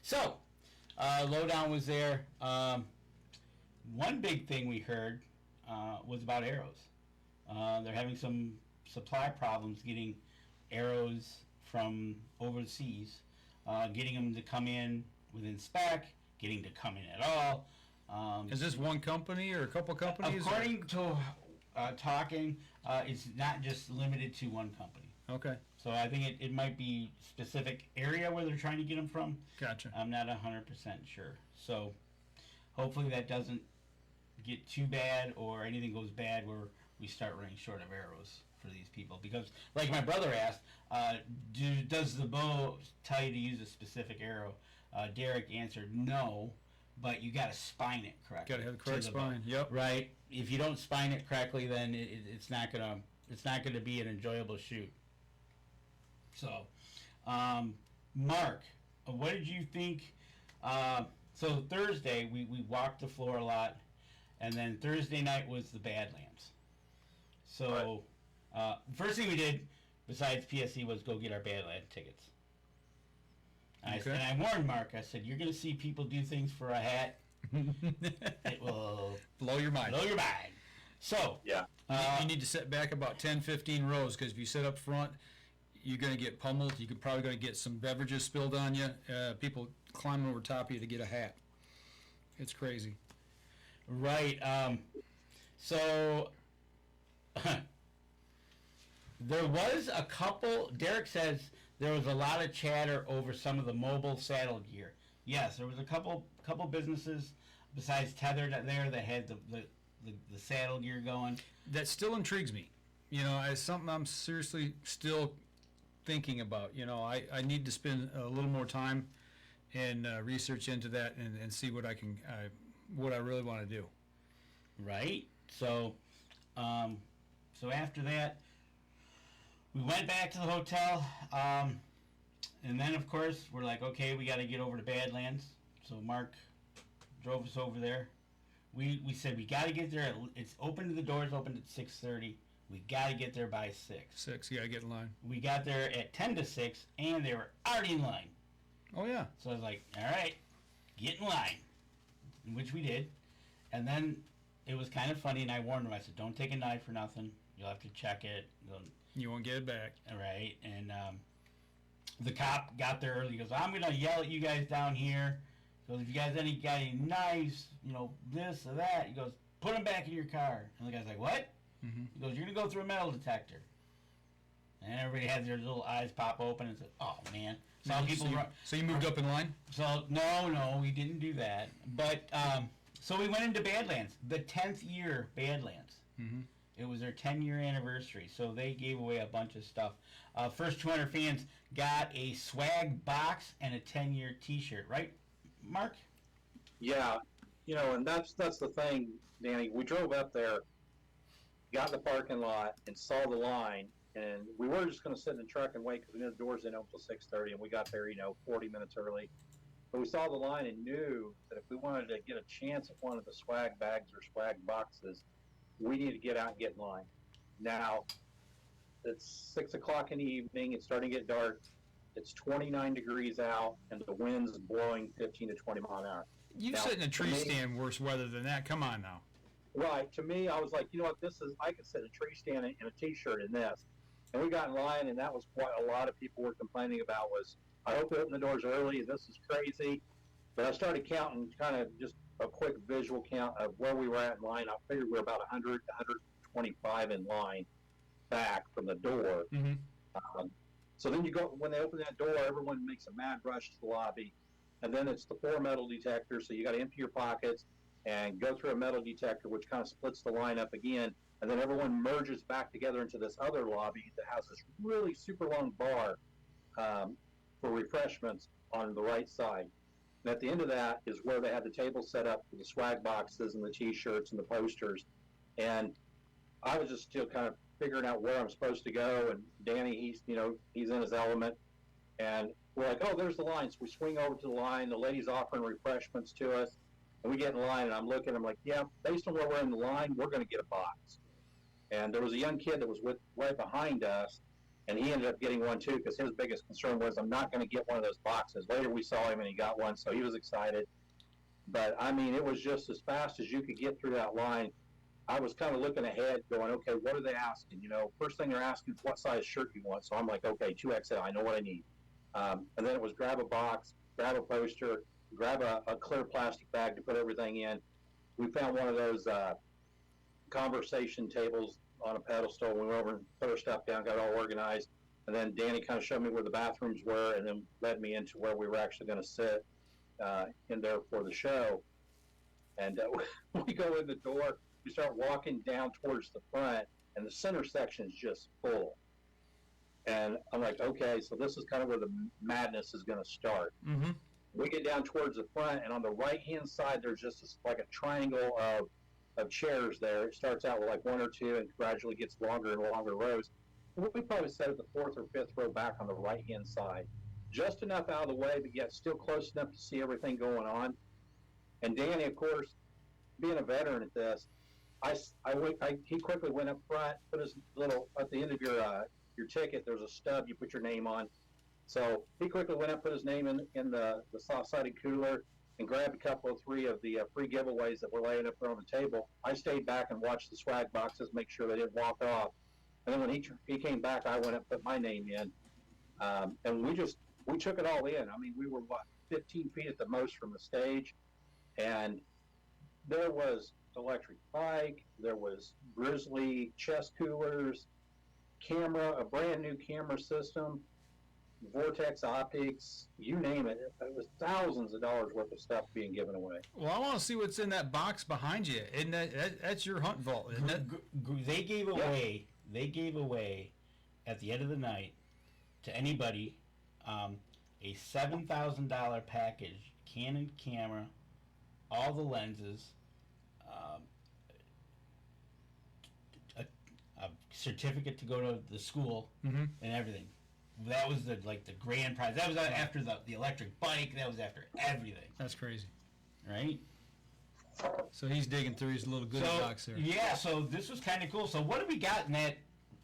So, Lowdown was there. One big thing we heard was about arrows. They're having some supply problems getting arrows from overseas, getting them to come in within spec, getting to come in at all. Is this one company or a couple companies? or- According to talking, it's not just limited to one company. Okay. So I think it might be specific area where they're trying to get them from. Gotcha. I'm not 100% sure. So hopefully that doesn't get too bad or anything goes bad where we start running short of arrows for these people. Because like my brother asked, does the bow tell you to use a specific arrow? Derek answered no, but you got to spine it correctly. Got to have the to correct the bow. spine. Yep. Right. If you don't spine it correctly, then it's not gonna be an enjoyable shoot. So, Mark, what did you think? So Thursday we walked the floor a lot, and then Thursday night was the Badlands. So, first thing we did besides PSE was go get our Badlands tickets. Okay. And I warned Mark. I said, "You're gonna see people do things for a hat. It will Blow your mind. blow your mind." So, Yeah. You need to set back about 10, 15 rows because if you sit up front, you're going to get pummeled. You're probably going to get some beverages spilled on you. People climbing over top of you to get a hat. It's crazy. right. So there was a couple. Derek says there was a lot of chatter over some of the mobile saddle gear. Yes, there was a couple businesses besides Tethered there that had the saddle gear going. That still intrigues me. It's something I'm seriously still thinking about. I need to spend a little more time and research into that and see what what I really want to do. Right. So, so after that, we went back to the hotel, And then, of course, we're like, okay, we got to get over to Badlands. So Mark drove us over there. We said we got to get there. It's open. The doors opened at 6:30. We got to get there by 6. 6, you got to get in line. We got there at 10 to 6, and they were already in line. Oh, yeah. So I was like, all right, get in line, which we did. And then it was kind of funny, and I warned him. I said, don't take a knife for nothing. You'll have to check it. You won't get it back. All right. And the cop got there early. He goes, I'm going to yell at you guys down here. He goes, if you guys got any knives, this or that, he goes, put them back in your car. And the guy's like, what? Mm-hmm. He goes, you're going to go through a metal detector. And everybody had their little eyes pop open and said, oh, man. So you moved up in line? So, no, we didn't do that. But, so we went into Badlands, the 10th year Badlands. Mm-hmm. It was their 10-year anniversary, so they gave away a bunch of stuff. First 200 fans got a swag box and a 10-year T-shirt, right, Mark? Yeah, and that's the thing, Danny. We drove up there, got in the parking lot, and saw the line, and we were just going to sit in the truck and wait because we knew the doors didn't open until 6:30, and we got there, 40 minutes early. But we saw the line and knew that if we wanted to get a chance at one of the swag bags or swag boxes, we need to get out and get in line. Now, it's 6 o'clock in the evening. It's starting to get dark. It's 29 degrees out, and the wind's blowing 15 to 20 mile an hour. You sit in a tree stand worse weather than that. Come on now. Right. To me, I was like, you know what, I could sit in a tree stand in a T-shirt in this. And we got in line, and that was what a lot of people were complaining about was, I hope they open the doors early. This is crazy. But I started counting kind of just a quick visual count of where we were at in line. I figured we were about 100 to 125 in line back from the door. Mm-hmm. So then when they open that door, everyone makes a mad rush to the lobby. And then it's the 4 metal detectors, so you got to empty your pockets and go through a metal detector, which kind of splits the line up again. And then everyone merges back together into this other lobby that has this really super long bar for refreshments on the right side. And at the end of that is where they had the table set up for the swag boxes and the T-shirts and the posters. And I was just still kind of figuring out where I'm supposed to go. And Danny, he's in his element. And we're like, oh, there's the line. So we swing over to the line. The lady's offering refreshments to us. And we get in line, and I'm like, yeah, based on where we're in the line, we're going to get a box. And there was a young kid that was right behind us, and he ended up getting one too because his biggest concern was, I'm not going to get one of those boxes. Later we saw him, and he got one, so he was excited. But, I mean, it was just as fast as you could get through that line. I was kind of looking ahead going, okay, what are they asking? First thing they're asking is what size shirt you want. So I'm like, okay, 2XL, I know what I need. And then it was grab a box, grab a poster, grab a clear plastic bag to put everything in. We found one of those conversation tables on a pedestal. We went over and put our stuff down, got all organized. And then Danny kind of showed me where the bathrooms were and then led me into where we were actually going to sit in there for the show. And we go in the door, we start walking down towards the front, and the center section is just full. And I'm like, okay, so this is kind of where the madness is going to start. Mm-hmm. We get down towards the front, and on the right-hand side, there's just like a triangle of chairs there. It starts out with like 1 or 2 and gradually gets longer and longer rows. We probably sat at the 4th or 5th row back on the right-hand side. Just enough out of the way, but yet still close enough to see everything going on. And Danny, of course, being a veteran at this, he quickly went up front, put his little, at the end of your ticket, there's a stub you put your name on. So he quickly went up, put his name in the soft-sided cooler, and grabbed a couple of 3 of the free giveaways that were laying up there on the table. I stayed back and watched the swag boxes, make sure they didn't walk off. And then when he came back, I went up and put my name in. And we took it all in. I mean, we were, 15 feet at the most from the stage. And there was electric bike, there was Grizzly chest coolers, a brand new camera system, Vortex optics, you name it. It was thousands of dollars worth of stuff being given away. Well, I want to see what's in that box behind you. Isn't that's your hunt vault, isn't it? They gave away at the end of the night to anybody a $7,000 package, Canon camera, all the lenses, a certificate to go to the school, mm-hmm. and everything. that was the grand prize. That was after the electric bike. That was after everything, That's crazy. right? So he's digging through his little goodie box there. Yeah, so this was kind of cool. So what have we got in that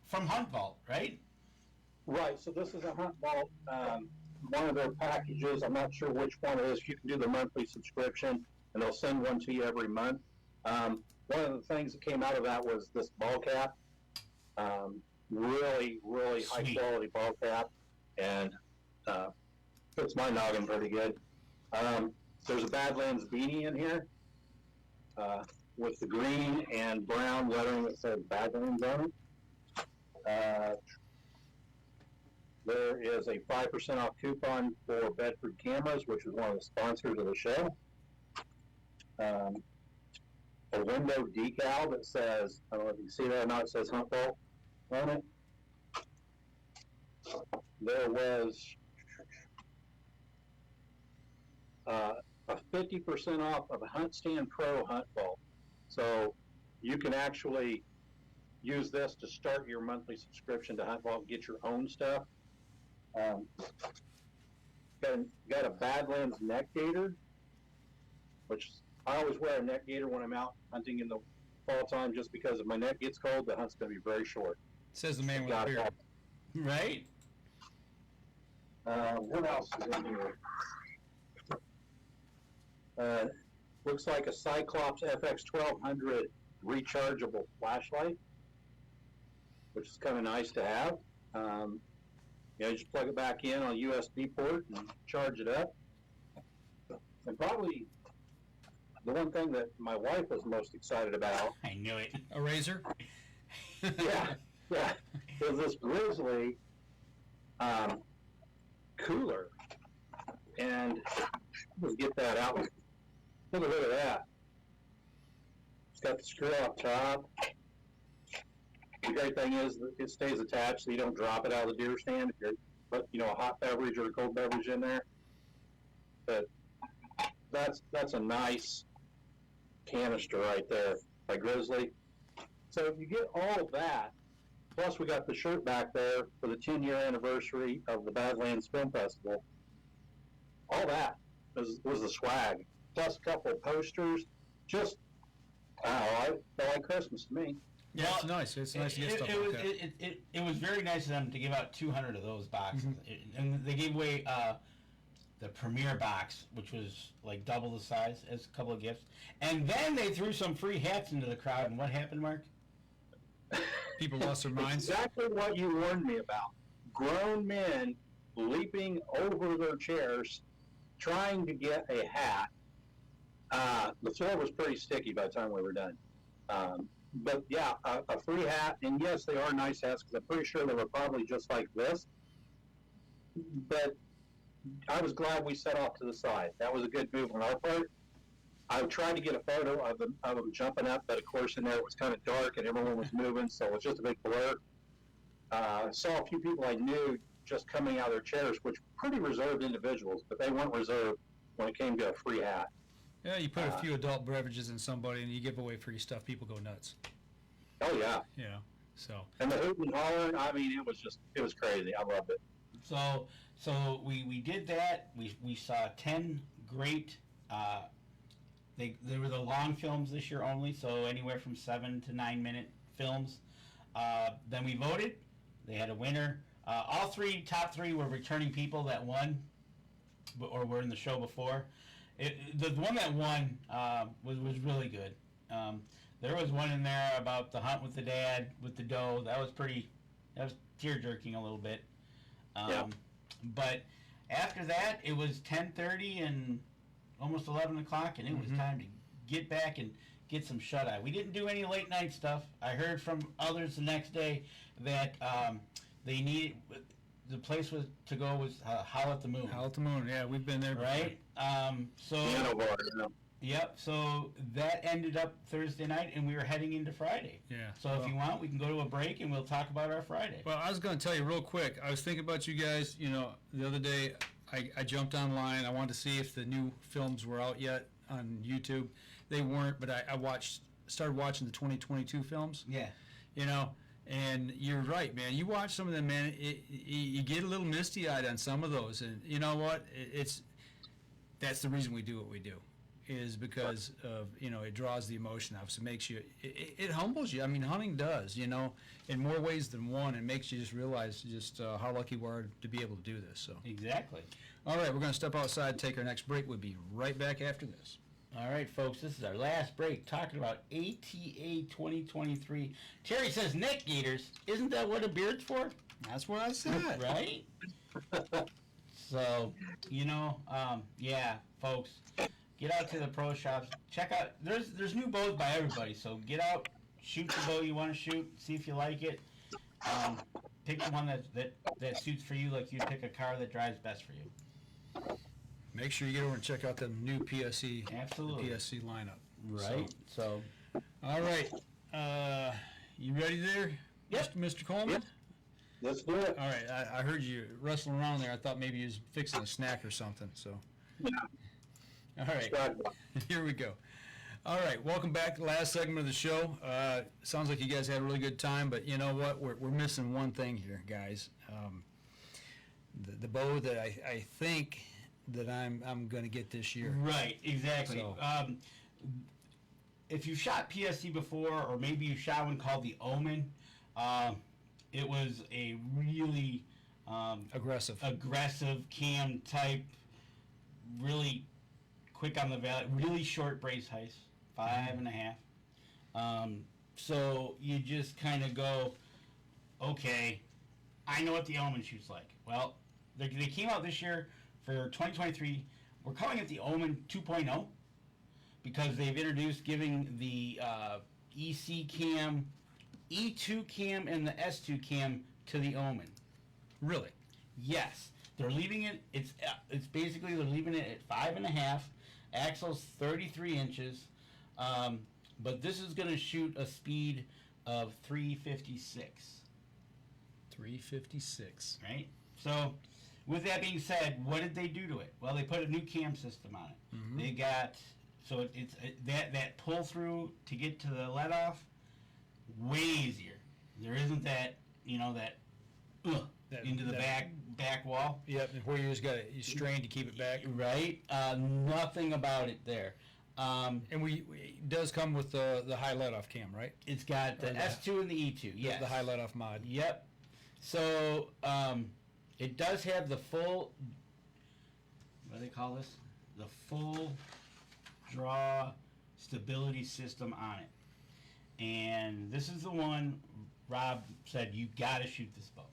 from Hunt Vault, right? Right, so this is a Hunt Vault, one of their packages. I'm not sure which one it is. You can do the monthly subscription, and they'll send one to you every month. One of the things that came out of that was this ball cap. Really, really Sweet. high-quality ball cap, and fits my noggin pretty good. There's a Badlands beanie in here with the green and brown lettering that says Badlands on it. There is a 5% off coupon for Bedford Cameras, which is one of the sponsors of the show. A window decal that says, I don't know if you can see that or not, it says Hunt Vault on it. There was a 50% off of a Hunt Stand Pro Hunt Vault. So you can actually use this to start your monthly subscription to Hunt Vault and get your own stuff. Got a Badlands neck gaiter, which I always wear a neck gaiter when I'm out hunting in the fall time, just because if my neck gets cold, the hunt's going to be very short. Says the man with a beard. Right. What else is in here? Looks like a Cyclops FX1200 rechargeable flashlight, which is kind of nice to have. You just plug it back in on a USB port and charge it up. And probably the one thing that my wife was most excited about, I knew it. A razor? yeah, is this Grizzly cooler. And let's get that out. Look at that. It's got the screw off top. The great thing is that it stays attached, so you don't drop it out of the deer stand if you're put, a hot beverage or a cold beverage in there. But that's a nice canister right there by Grizzly. So if you get all of that, plus we got the shirt back there for the 10-year anniversary of the Badlands Film Festival. All that was the swag. Plus a couple of posters. Just, I felt like Christmas to me. Yeah, it's nice. It's nice to get stuff like that. It was very nice of them to give out 200 of those boxes. And they gave away the premiere box, which was like double the size, as a couple of gifts. And then they threw some free hats into the crowd. And what happened, Mark? People lost their minds. Exactly what you warned me about. Grown men leaping over their chairs, trying to get a hat. The floor was pretty sticky by the time we were done. But yeah, a free hat, and yes, they are nice hats, because I'm pretty sure they were probably just like this. But I was glad we set off to the side. That was a good move on our part. I tried to get a photo of them jumping up, but of course in there it was kind of dark and everyone was moving, so it was just a big blur. I saw a few people I knew just coming out of their chairs, which were pretty reserved individuals, but they weren't reserved when it came to a free hat. Yeah, you put a few adult beverages in somebody and you give away free stuff, people go nuts. Oh yeah. So. And the hooting and hollering, I mean, it was crazy. I loved it. So we did that. We saw 10 great. They were the long films this year only, so anywhere from 7 to 9 minute films. Then we voted. They had a winner. All top three were returning people that won, or were in the show before. The one that won was really good. There was one in there about the hunt with the dad with the doe. That was tear jerking a little bit. But after that, it was 10:30 and almost 11 o'clock, and it was time to get back and get some shut-eye. We didn't do any late night stuff. I heard from others the next day that they needed. The place was Howl at the Moon. Howl at the Moon, yeah, we've been there before. Right? Yep, so that ended up Thursday night, and we were heading into Friday. Yeah. So if you want, we can go to a break, and we'll talk about our Friday. Well, I was going to tell you real quick. I was thinking about you guys, the other day I jumped online. I wanted to see if the new films were out yet on YouTube. They weren't, but I started watching the 2022 films. Yeah. And you're right, man. You watch some of them, man. You get a little misty-eyed on some of those, and you know what? That's the reason we do what we do, is because of it draws the emotion out. So it makes you, it humbles you. I mean, hunting does, in more ways than one. It makes you just realize just how lucky we are to be able to do this. So Exactly. all right, we're going to step outside, take our next break. We'll be right back after this. All right, folks, this is our last break talking about ATA 2023. Terry says neck gaiters. Isn't that what a beard's for? That's what I said. Right? So, yeah, folks, get out to the pro shops. Check out, there's new bows by everybody, so get out, shoot the bow you want to shoot, see if you like it. Pick the one that suits for you, like you'd pick a car that drives best for you. Make sure you get over and check out the new PSE, Absolutely. the PSC lineup. Right. So, All right. You ready there, Yep. Mr. Coleman? Let's do it. All right. I heard you rustling around there. I thought maybe you was fixing a snack or something. So. All right. Here we go. All right. Welcome back to the last segment of the show. Sounds like you guys had a really good time, but you know what? We're missing one thing here, guys. The bow that I think that I'm going to get this year. right, exactly. So- If you shot PSC before, or maybe you shot one called the Omen, it was a really Aggressive. aggressive cam type, really quick on the valley, really short brace heights, 5.5. So you just kind of go, okay, I know what the Omen shoots like. Well, they came out this year for 2023. We're calling it the Omen 2.0 because they've introduced giving the EC cam, E2 cam, and the S2 cam to the Omen. Really? Yes, they're leaving it. It's basically they're leaving it at 5.5. Axle's 33 inches, but this is going to shoot a speed of 356. 356. Right. So, with that being said, what did they do to it? Well, they put a new cam system on it. Mhm. They got it's that pull through to get to the let off way easier. There isn't that That- into the that- back wall. Yep, and where you just got to strain to keep it back. Right. Nothing about it there. And it does come with the high let-off cam, right? It's got the Or the- S2 and the E2. Yes. The high let-off mod. Yep. So it does have the full. What do they call this? The full draw stability system on it. And this is the one Rob said you got to shoot this bow.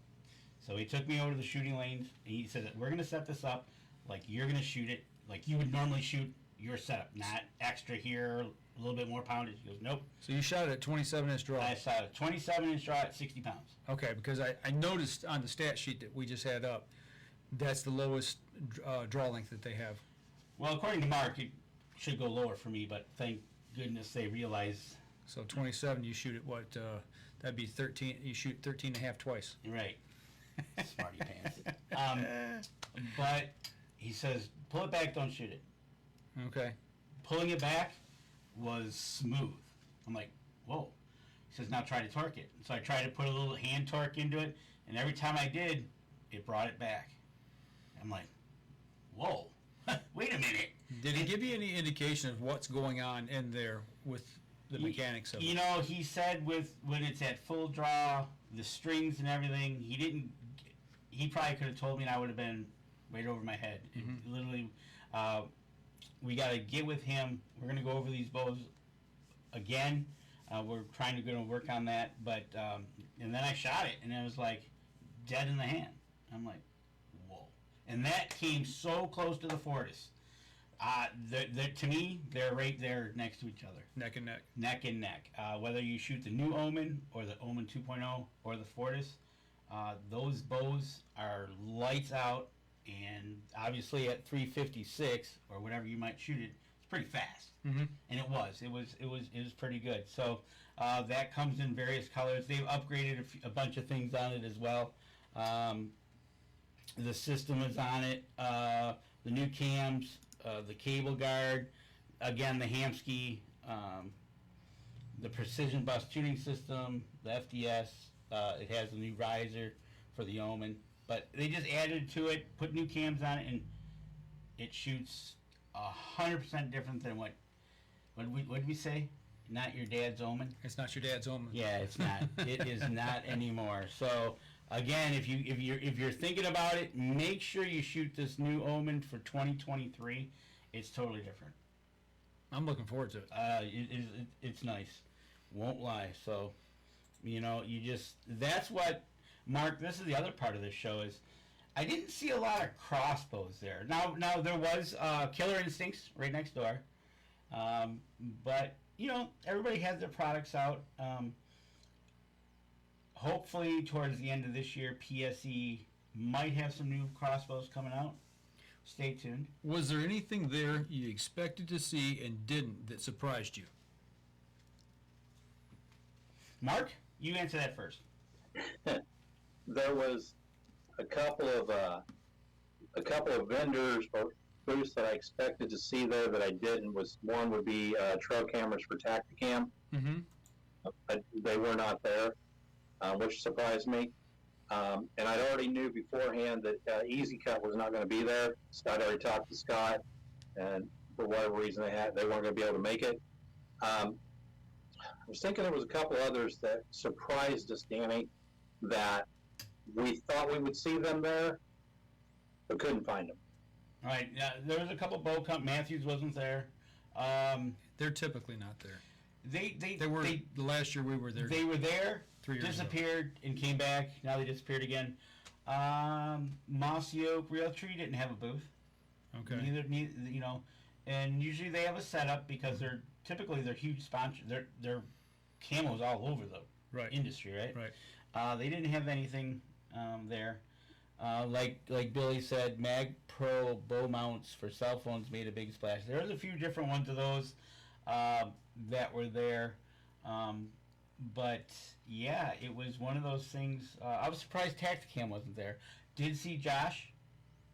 So he took me over to the shooting lanes and he said that we're going to set this up like you're going to shoot it like you would normally shoot your setup, not extra here, a little bit more poundage. He goes, nope. So you shot it at 27-inch draw. I shot a 27-inch draw at 60 pounds. Okay, because I noticed on the stat sheet that we just had up, that's the lowest draw length that they have. Well, according to Mark, it should go lower for me, but thank goodness they realize. So 27, you shoot at what? That'd be 13. You shoot 13 and a half twice. Right. Smarty pants. But he says, pull it back, don't shoot it. Okay. Pulling it back was smooth. I'm like, whoa. He says, now try to torque it. So I tried to put a little hand torque into it, and every time I did, it brought it back. I'm like, whoa, wait a minute. Did he give you any indication of what's going on in there with the mechanics of it? You know, he said when it's at full draw, the strings and everything, he probably could have told me and I would have been right over my head. Mhm. Literally, we got to get with him. We're going to go over these bows again. We're trying to work on that, but and then I shot it, and it was like dead in the hand. I'm like, whoa! And that came so close to the Fortis. To me, they're right there next to each other, Neck and neck. neck and neck. Whether you shoot the new Omen or the Omen 2.0 or the Fortis, those bows are lights out. And obviously at 356 or whatever you might shoot it, it's pretty fast. Mm-hmm. And it was pretty good. So that comes in various colors. They've upgraded a bunch of things on it as well. The system is on it. The new cams, the cable guard, again the Hamsky, the precision bus tuning system, the FDS, It has a new riser for the Omen, but they just added to it, put new cams on it, and it shoots 100% different than what did we say? Not your dad's Omen. It's not your dad's Omen. Yeah, it's not. It is not anymore. So again, if you're thinking about it, make sure you shoot this new Omen for 2023. It's totally different. I'm looking forward to it. It's nice. Won't lie. So, that's what, Mark, this is the other part of this show is, I didn't see a lot of crossbows there. Now there was Killer Instincts right next door. But, everybody has their products out. Hopefully towards the end of this year, PSE might have some new crossbows coming out. Stay tuned. Was there anything there you expected to see and didn't that surprised you? Mark, you answer that first. There was a couple of vendors or booths that I expected to see there that I didn't. One would be trail cameras for Tacticam. Mm-hmm. They were not there, which surprised me. And I already knew beforehand that Easy Cut was not going to be there. I'd already talked to Scott, and for whatever reason they weren't going to be able to make it. I was thinking there was a couple others that surprised us, Danny, that we thought we would see them there, but couldn't find them. All right, yeah, there was a couple bow comp. Matthews wasn't there. They're typically not there. They were the last year we were there. They were there, 3 years disappeared, and came back. Now they disappeared again. Mossy Oak Realtree didn't have a booth. Okay. Neither, and usually they have a setup because they're huge sponsors. They're camos all over the industry, right? Right. They didn't have anything there. Like Billy said, Mag Pro bow mounts for cell phones made a big splash. There was a few different ones of those that were there. But yeah, it was one of those things. I was surprised Tacticam wasn't there. Did see Josh,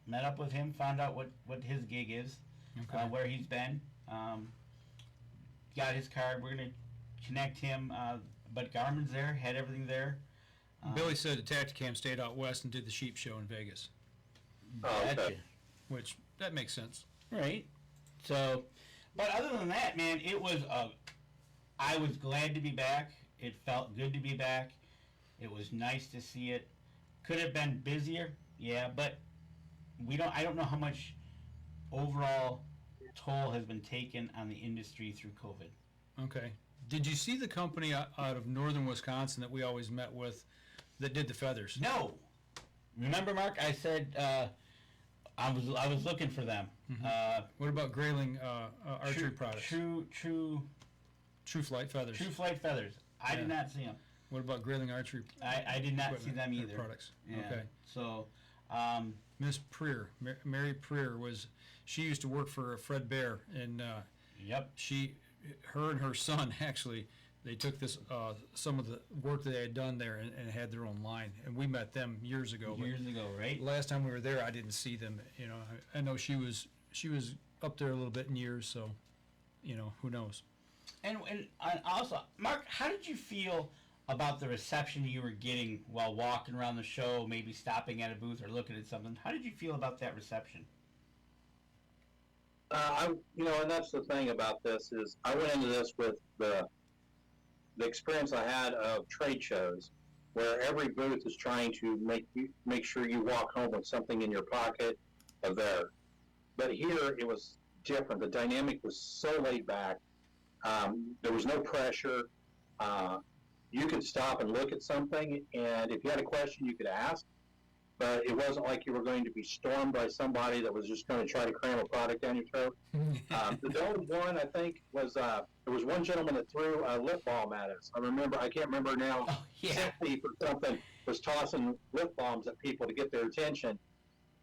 met up with him, found out what his gig is, where he's been. Got his card. We're going to connect him. But Garmin's there, had everything there. Billy said the Tacticam stayed out west and did the sheep show in Vegas. Okay. Which, that makes sense. Right. So, but other than that, man, it was I was glad to be back. It felt good to be back. It was nice to see it. Could have been busier, yeah, but I don't know how much overall toll has been taken on the industry through COVID. Okay. Did you see the company out of northern Wisconsin that we always met with that did the feathers? No. Remember, Mark, I said I was looking for them. Mm-hmm. What about Grayling archery products? True Flight Feathers. True Flight Feathers. I did not see them. What about Grayling archery? I did not see them either. Products. Yeah. Okay. So, Miss Preer, Mary Preer she used to work for Fred Bear, and yep. Her and her son actually, they took this some of the work that they had done there and had their own line, and we met them years ago. Right? Last time we were there, I didn't see them. I know she was up there a little bit in years, so who knows. And also, Mark, how did you feel about the reception you were getting while walking around the show, maybe stopping at a booth or looking at something? How did you feel about that reception? And that's the thing about this is I went into this with the experience I had of trade shows, where every booth is trying to make sure you walk home with something in your pocket of there. But here it was different. The dynamic was so laid back. There was no pressure. You could stop and look at something, and if you had a question, you could ask. But it wasn't like you were going to be stormed by somebody that was just going to try to cram a product down your throat. The only one, I think, was there was one gentleman that threw a lip balm at us. I can't remember now. Oh, yeah. Simply for something, was tossing lip balms at people to get their attention.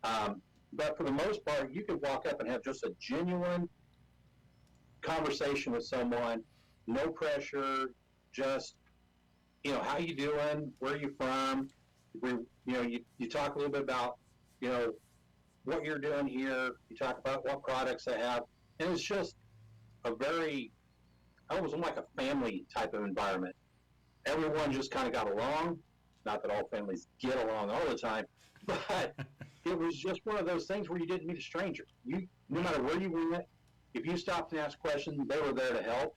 But for the most part, you could walk up and have just a genuine conversation with someone, no pressure, just, how you doing, where are you from? You talk a little bit about, what you're doing here. You talk about what products they have. And it's just a very, almost like a family type of environment. Everyone just kind of got along. Not that all families get along all the time, but it was just one of those things where you didn't meet a stranger. No matter where you went, if you stopped and asked questions, they were there to help.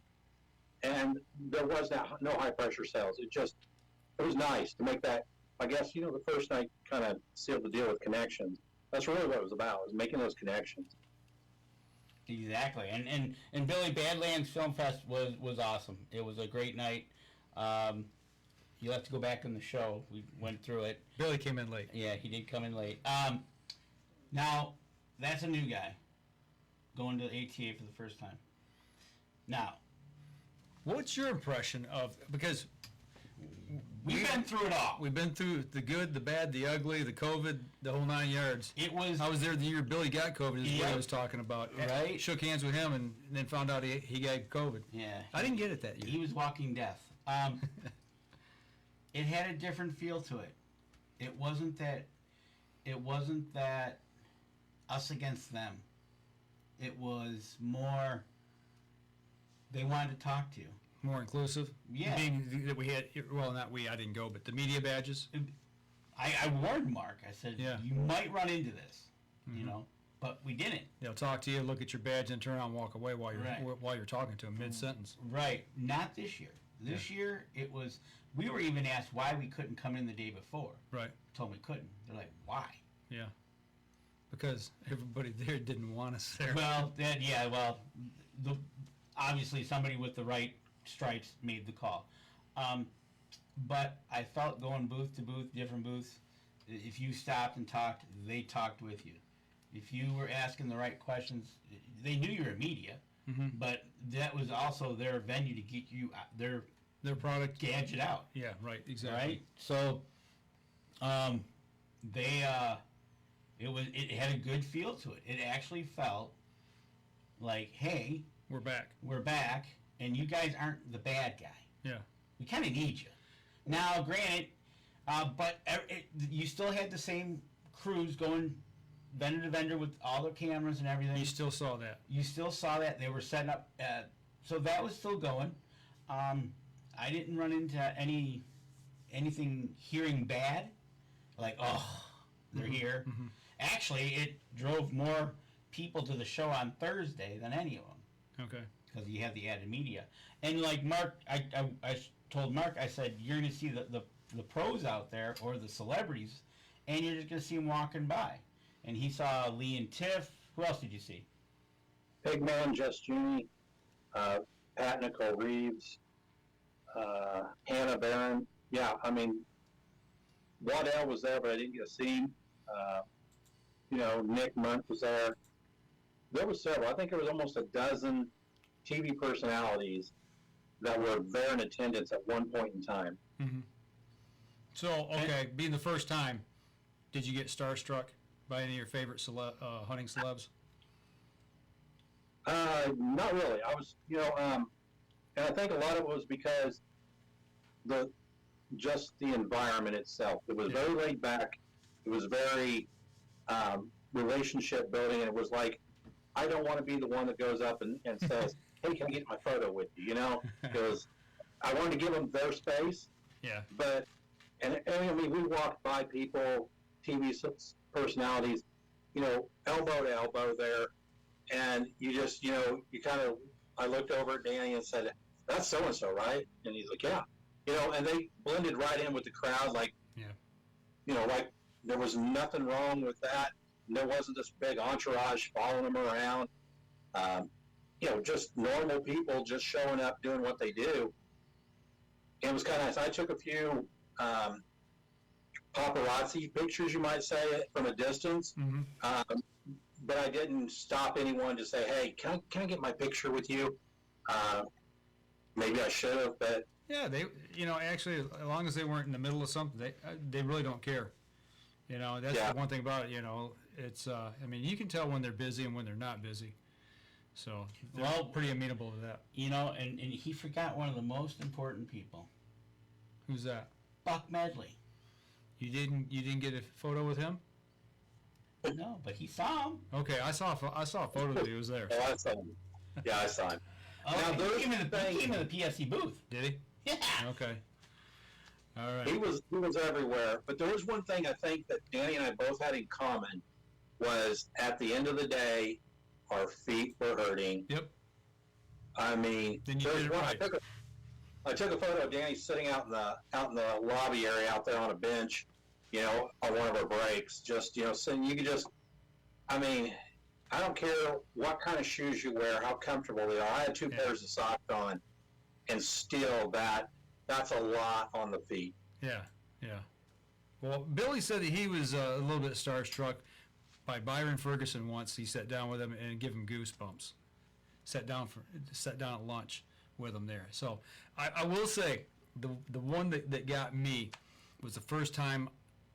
And there was no high pressure sales. It was nice to make that. I guess the first night kind of sealed the deal with connections. That's really what it was about, was making those connections. Exactly, and Billy Badlands Film Fest was awesome. It was a great night. You'll have to go back in the show. We went through it. Billy came in late. Yeah, he did come in late. Now, that's a new guy going to the ATA for the first time. Now, What's your impression of, because we've been through it all. we've been through the good, the bad, the ugly, the COVID, the whole 9 yards. I was there the year Billy got COVID, is what I was talking about. Right. Shook hands with him and then found out he got COVID. Yeah. I didn't get it that year. He was walking death. It had a different feel to it. It wasn't that us against them. It was more, they wanted to talk to you. More inclusive. Yeah. Being that we had, well, not we, I didn't go, but the media badges. I warned Mark. I said, Yeah. you might run into this, but we didn't. They'll talk to you, look at your badge, and turn around and walk away while Right. you're talking to them mid-sentence. Right. Not this year. This year, it was, we were even asked why we couldn't come in the day before. Right. Told me couldn't. They're like, why? Yeah. Because everybody there didn't want us there. Well, obviously somebody with the right stripes made the call. But I felt going booth to booth, different booths, if you stopped and talked, they talked with you. If you were asking the right questions, they knew you were media, but that was also their venue to get you their product gadget out. Yeah, right, exactly. Right? So, it had a good feel to it. It actually felt like, hey, We're back. and you guys aren't the bad guy. Yeah. We kind of need you. Now, granted, but you still had the same crews going vendor to vendor with all their cameras and everything. You still saw that. You still saw that. They were setting up, so that was still going. I didn't run into anything hearing bad, like, oh, they're here. Mm-hmm. Actually, it drove more people to the show on Thursday than any of them. Okay. Because you had the added media. And like Mark, I told Mark, I said, you're going to see the pros out there, or the celebrities, and you're just going to see them walking by. And he saw Lee and Tiff. Who else did you see? Pigman, Just Junie, Pat Nicole Reeves, Hannah Barron. Yeah, I mean, Waddell was there, but I didn't get to see him. Nick Munt was there. There were several. I think there was almost a dozen TV personalities that were there in attendance at one point in time. Mm-hmm. So, okay, being the first time, did you get starstruck by any of your favorite hunting celebs? Not really. I was, and I think a lot of it was because just the environment itself. It was very laid back. It was very relationship building, and it was like, I don't want to be the one that goes up and says, hey, can I get my photo with you, because I wanted to give them their space. Yeah. But, and I mean, we walked by people, TV personalities, elbow to elbow there, and you just, I looked over at Danny and said, that's so-and-so, right? And he's like, yeah. And they blended right in with the crowd, like, like there was nothing wrong with that. There wasn't this big entourage following them around. Just normal people just showing up, doing what they do. And it was kind of nice. I took a few paparazzi pictures, you might say, from a distance. Mm-hmm. But I didn't stop anyone to say, hey, can I get my picture with you? Maybe I should have, but... Yeah, they, actually, as long as they weren't in the middle of something, they really don't care. That's the one thing about it, it's, I mean, you can tell when they're busy and when they're not busy. So, they're pretty amenable to that. And he forgot one of the most important people. Who's that? Buck Medley. You didn't get a photo with him? No, but he saw him. Okay, I saw a photo that he was there. Oh, I saw him. Yeah, I saw him. Oh, he came in the PFC booth. Did he? Yeah. Okay. All right. He was everywhere. But there was one thing I think that Danny and I both had in common was at the end of the day, our feet were hurting. Yep. I mean, Then you there's did it one, right. I took a photo of Danny sitting out in the lobby area out there on a bench, you know, on one of our breaks. Just, you know, sitting. You could just. I mean, I don't care what kind of shoes you wear, how comfortable they are. I had two pairs of socks on, and still that's a lot on the feet. Yeah, yeah. Well, Billy said that he was a little bit starstruck by Byron Ferguson once. He sat down with him and gave him goosebumps. Sat down at lunch with him there. So I will say the one that got me was the first time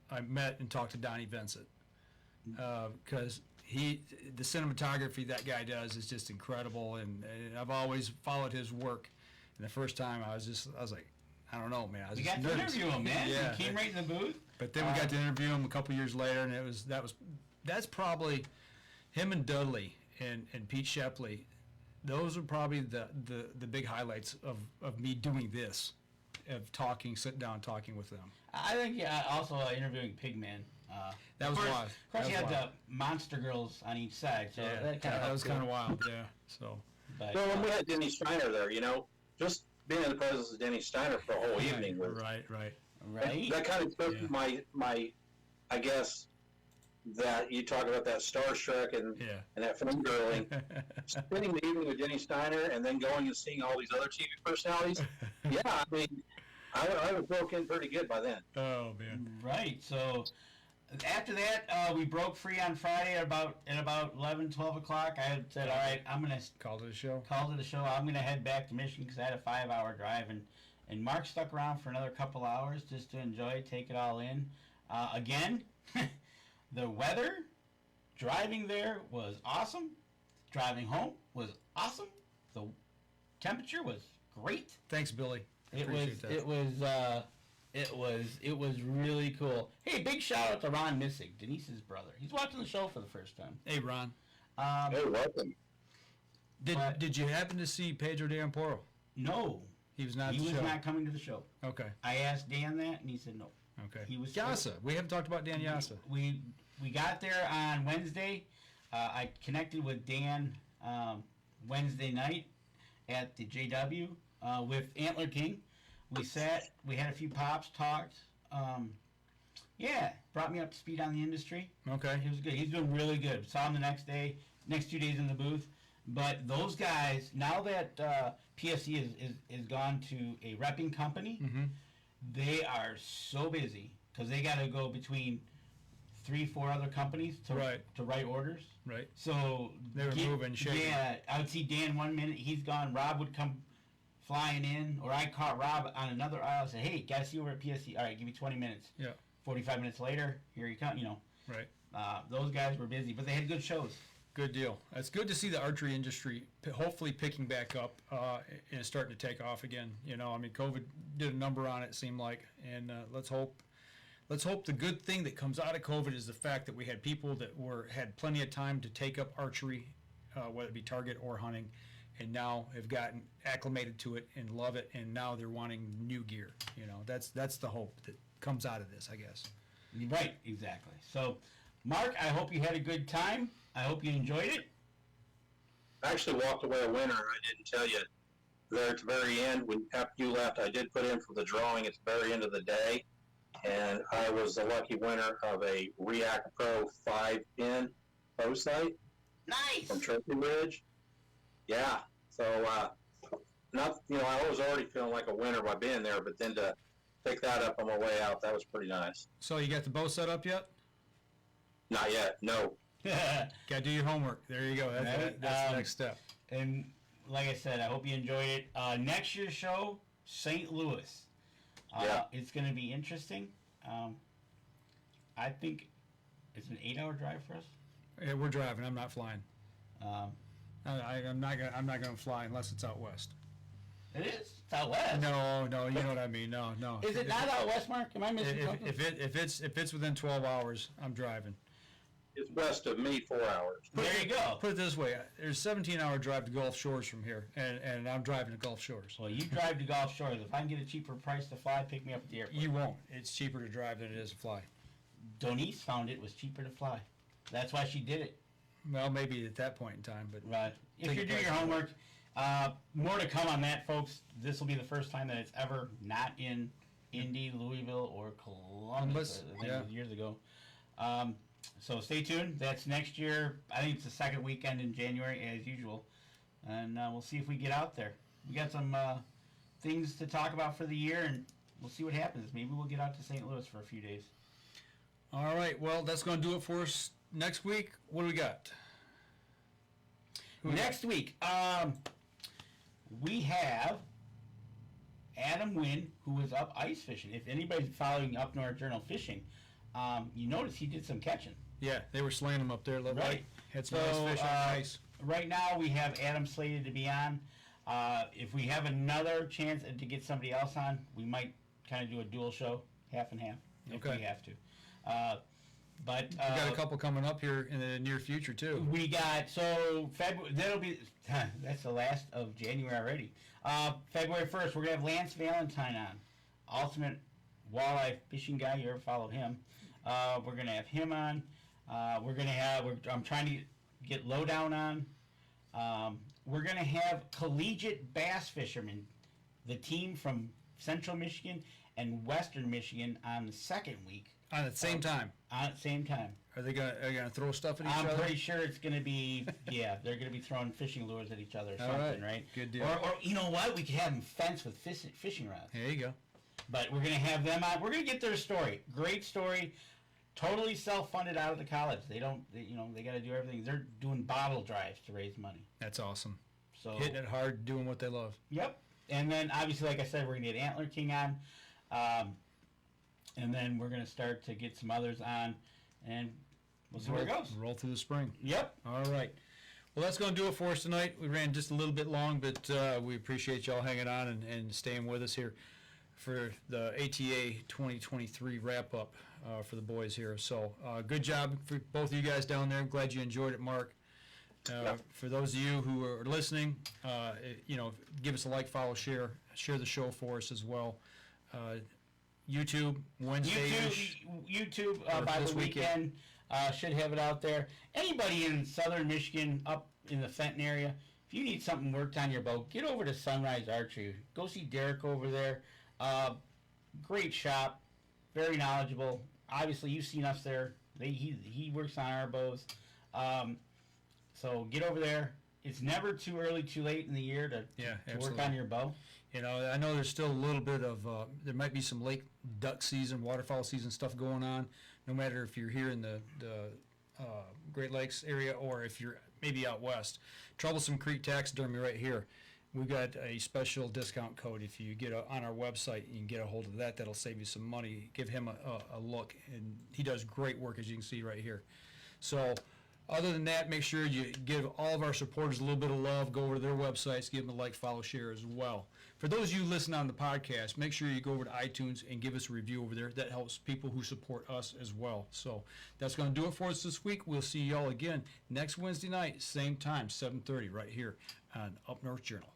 I met and talked to Donnie Vincent, because the cinematography that guy does is just incredible, and I've always followed his work. And the first time I was like, I don't know, man. I was You just got to nervous. interview him, man. Yeah. He came right in the booth. But then we got to interview him a couple years later, and that's probably him and Dudley and Pete Shepley. Those are probably the big highlights of me doing this, of sitting down talking with them. I think also interviewing Pigman. That was wild. Of course, you had the monster girls on each side, so that was kind of wild. Yeah. So. But, Well, when we had Denny Steiner there, you know, just being in the presence of Denny Steiner for a whole evening was Right. right? that kind of took my I guess that you talk about that starstruck and that fangirling. Spending the evening with Denny Steiner and then going and seeing all these other TV personalities. Yeah, I mean, I was broke in pretty good by then. Oh man. Right. So after that, we broke free on Friday at about 11, 12 o'clock. I had said, all right, I'm gonna Call to the show. I'm gonna head back to Michigan because I had a 5-hour drive, and Mark stuck around for another couple hours just to enjoy, take it all in. Again, the weather, driving there was awesome. Driving home was awesome. The temperature was great. Thanks, Billy. Appreciate that. It was really cool. Hey, big shout out to Ron Missig, Denise's brother. He's watching the show for the first time. Hey, Ron. Hey, welcome. Did you happen to see Pedro de Amporo? No, He was not. he at the was show. not coming to the show. Okay. I asked Dan that, and he said no. Okay. He was Yasa. We haven't talked about Dan Yasa. We got there on Wednesday. I connected with Dan Wednesday night at the JW with Antler King. We sat. We had a few pops, talked. Brought me up to speed on the industry. Okay. He was good. He's doing really good. Saw him the next day, next 2 days in the booth. But those guys, now that PSE is gone to a repping company, they are so busy because they got to go between 3-4 other companies to write orders. Right. So They were moving, shaking. Yeah, I would see Dan one minute, he's gone. Rob would come flying in, or I caught Rob on another aisle. Said, "Hey, gotta see you over at PSE. All right, give me 20 minutes." Yeah. 45 minutes later, here you come. You know. Right. Those guys were busy, but they had good shows. Good deal. It's good to see the archery industry hopefully picking back up and starting to take off again. You know, I mean, COVID did a number on it, it seemed like, and let's hope the good thing that comes out of COVID is the fact that we had people that had plenty of time to take up archery, whether it be target or hunting, and now have gotten acclimated to it and love it, and now they're wanting new gear. You know, that's the hope that comes out of this, I guess. Right, exactly. So, Mark, I hope you had a good time. I hope you enjoyed it. I actually walked away a winner. I didn't tell you there at the very end. When after you left, I did put in for the drawing at the very end of the day, and I was the lucky winner of a React Pro 5-pin bow sight Nice. from Trophy Ridge. Yeah. So, I was already feeling like a winner by being there, but then to pick that up on my way out, that was pretty nice. So you got the bow set up yet? Not yet. No. Got to do your homework. There you go. That's the next step. And like I said, I hope you enjoyed it. Next year's show, St. Louis. Yeah. It's going to be interesting. I think it's an 8-hour drive for us. Yeah, we're driving. I'm not flying. I'm not gonna fly unless it's out west. It is. It's out west. No, you know what I mean. No. Is it not out west, Mark? Am I missing something? If it's within 12 hours, I'm driving. It's west of me 4 hours. There you go. Put it this way: there's a 17-hour drive to Gulf Shores from here, and I'm driving to Gulf Shores. Well, you drive to Gulf Shores. If I can get a cheaper price to fly, pick me up at the airport. You won't. It's cheaper to drive than it is to fly. Donise found it was cheaper to fly. That's why she did it. Well, maybe at that point in time, but Right. If Take you're a doing your price. homework, more to come on that, folks. This will be the first time that it's ever not in Indy, Louisville, or Columbus. I think it was years ago. So stay tuned. That's next year. I think it's the second weekend in January, as usual. And we'll see if we get out there. We got some things to talk about for the year, and we'll see what happens. Maybe we'll get out to St. Louis for a few days. All right. Well, that's going to do it for us next week. What do we got? Next week, we have Adam Wynn, who was up ice fishing. If anybody's following Up North Journal fishing, you notice he did some catching. Yeah, they were slaying them up there. Right. Had some nice fish on ice. Right now, we have Adam slated to be on. If we have another chance to get somebody else on, we might kind of do a dual show, half and half, if Okay. we have to. But We got a couple coming up here in the near future too. we got February. That'll be that's the last of January already. February 1st, we're gonna have Lance Valentine on, ultimate walleye fishing guy. You ever followed him? We're gonna have him on. We're gonna have. I'm trying to get Lowdown on. We're gonna have collegiate bass fishermen, the team from Central Michigan and Western Michigan on the second week. On the same time. At the same time. Are they gonna throw stuff at each I'm other? pretty sure it's going to be, they're going to be throwing fishing lures at each other or All something, right. right? Good deal. Or you know what? We could have them fence with fishing rods. There you go. But we're going to have them on. We're going to get their story. Great story. Totally self-funded out of the college. They got to do everything. They're doing bottle drives to raise money. That's awesome. So Hitting it hard, doing what they love. Yep. And then, obviously, like I said, we're going to get Antler King on. And then we're going to start to get some others on. And we'll see where it goes. Roll through the spring. Yep. All right. Well, that's going to do it for us tonight. We ran just a little bit long, but we appreciate y'all hanging on and staying with us here for the ATA 2023 wrap-up for the boys here. So good job for both of you guys down there. I'm glad you enjoyed it, Mark. For those of you who are listening, give us a like, follow, share the show for us as well. YouTube, Wednesday. YouTube Or by this the weekend should have it out there. Anybody in southern Michigan, up in the Fenton area, if you need something worked on your boat, get over to Sunrise Archery. Go see Derek over there. Great shop, very knowledgeable. Obviously, you've seen us there. He works on our bows. So get over there. It's never too early, too late in the year to work on your bow. You know, I know there's still a little bit of, there might be some lake duck season, waterfowl season stuff going on, no matter if you're here in the Great Lakes area or if you're maybe out west. Troublesome Creek Taxidermy right here. We've got a special discount code. If you get on our website, you can get a hold of that. That'll save you some money. Give him a look, and he does great work, as you can see right here. So other than that, make sure you give all of our supporters a little bit of love. Go over to their websites, give them a like, follow, share as well. For those of you listening on the podcast, make sure you go over to iTunes and give us a review over there. That helps people who support us as well. So that's going to do it for us this week. We'll see y'all again next Wednesday night, same time, 7:30, right here on Up North Journal.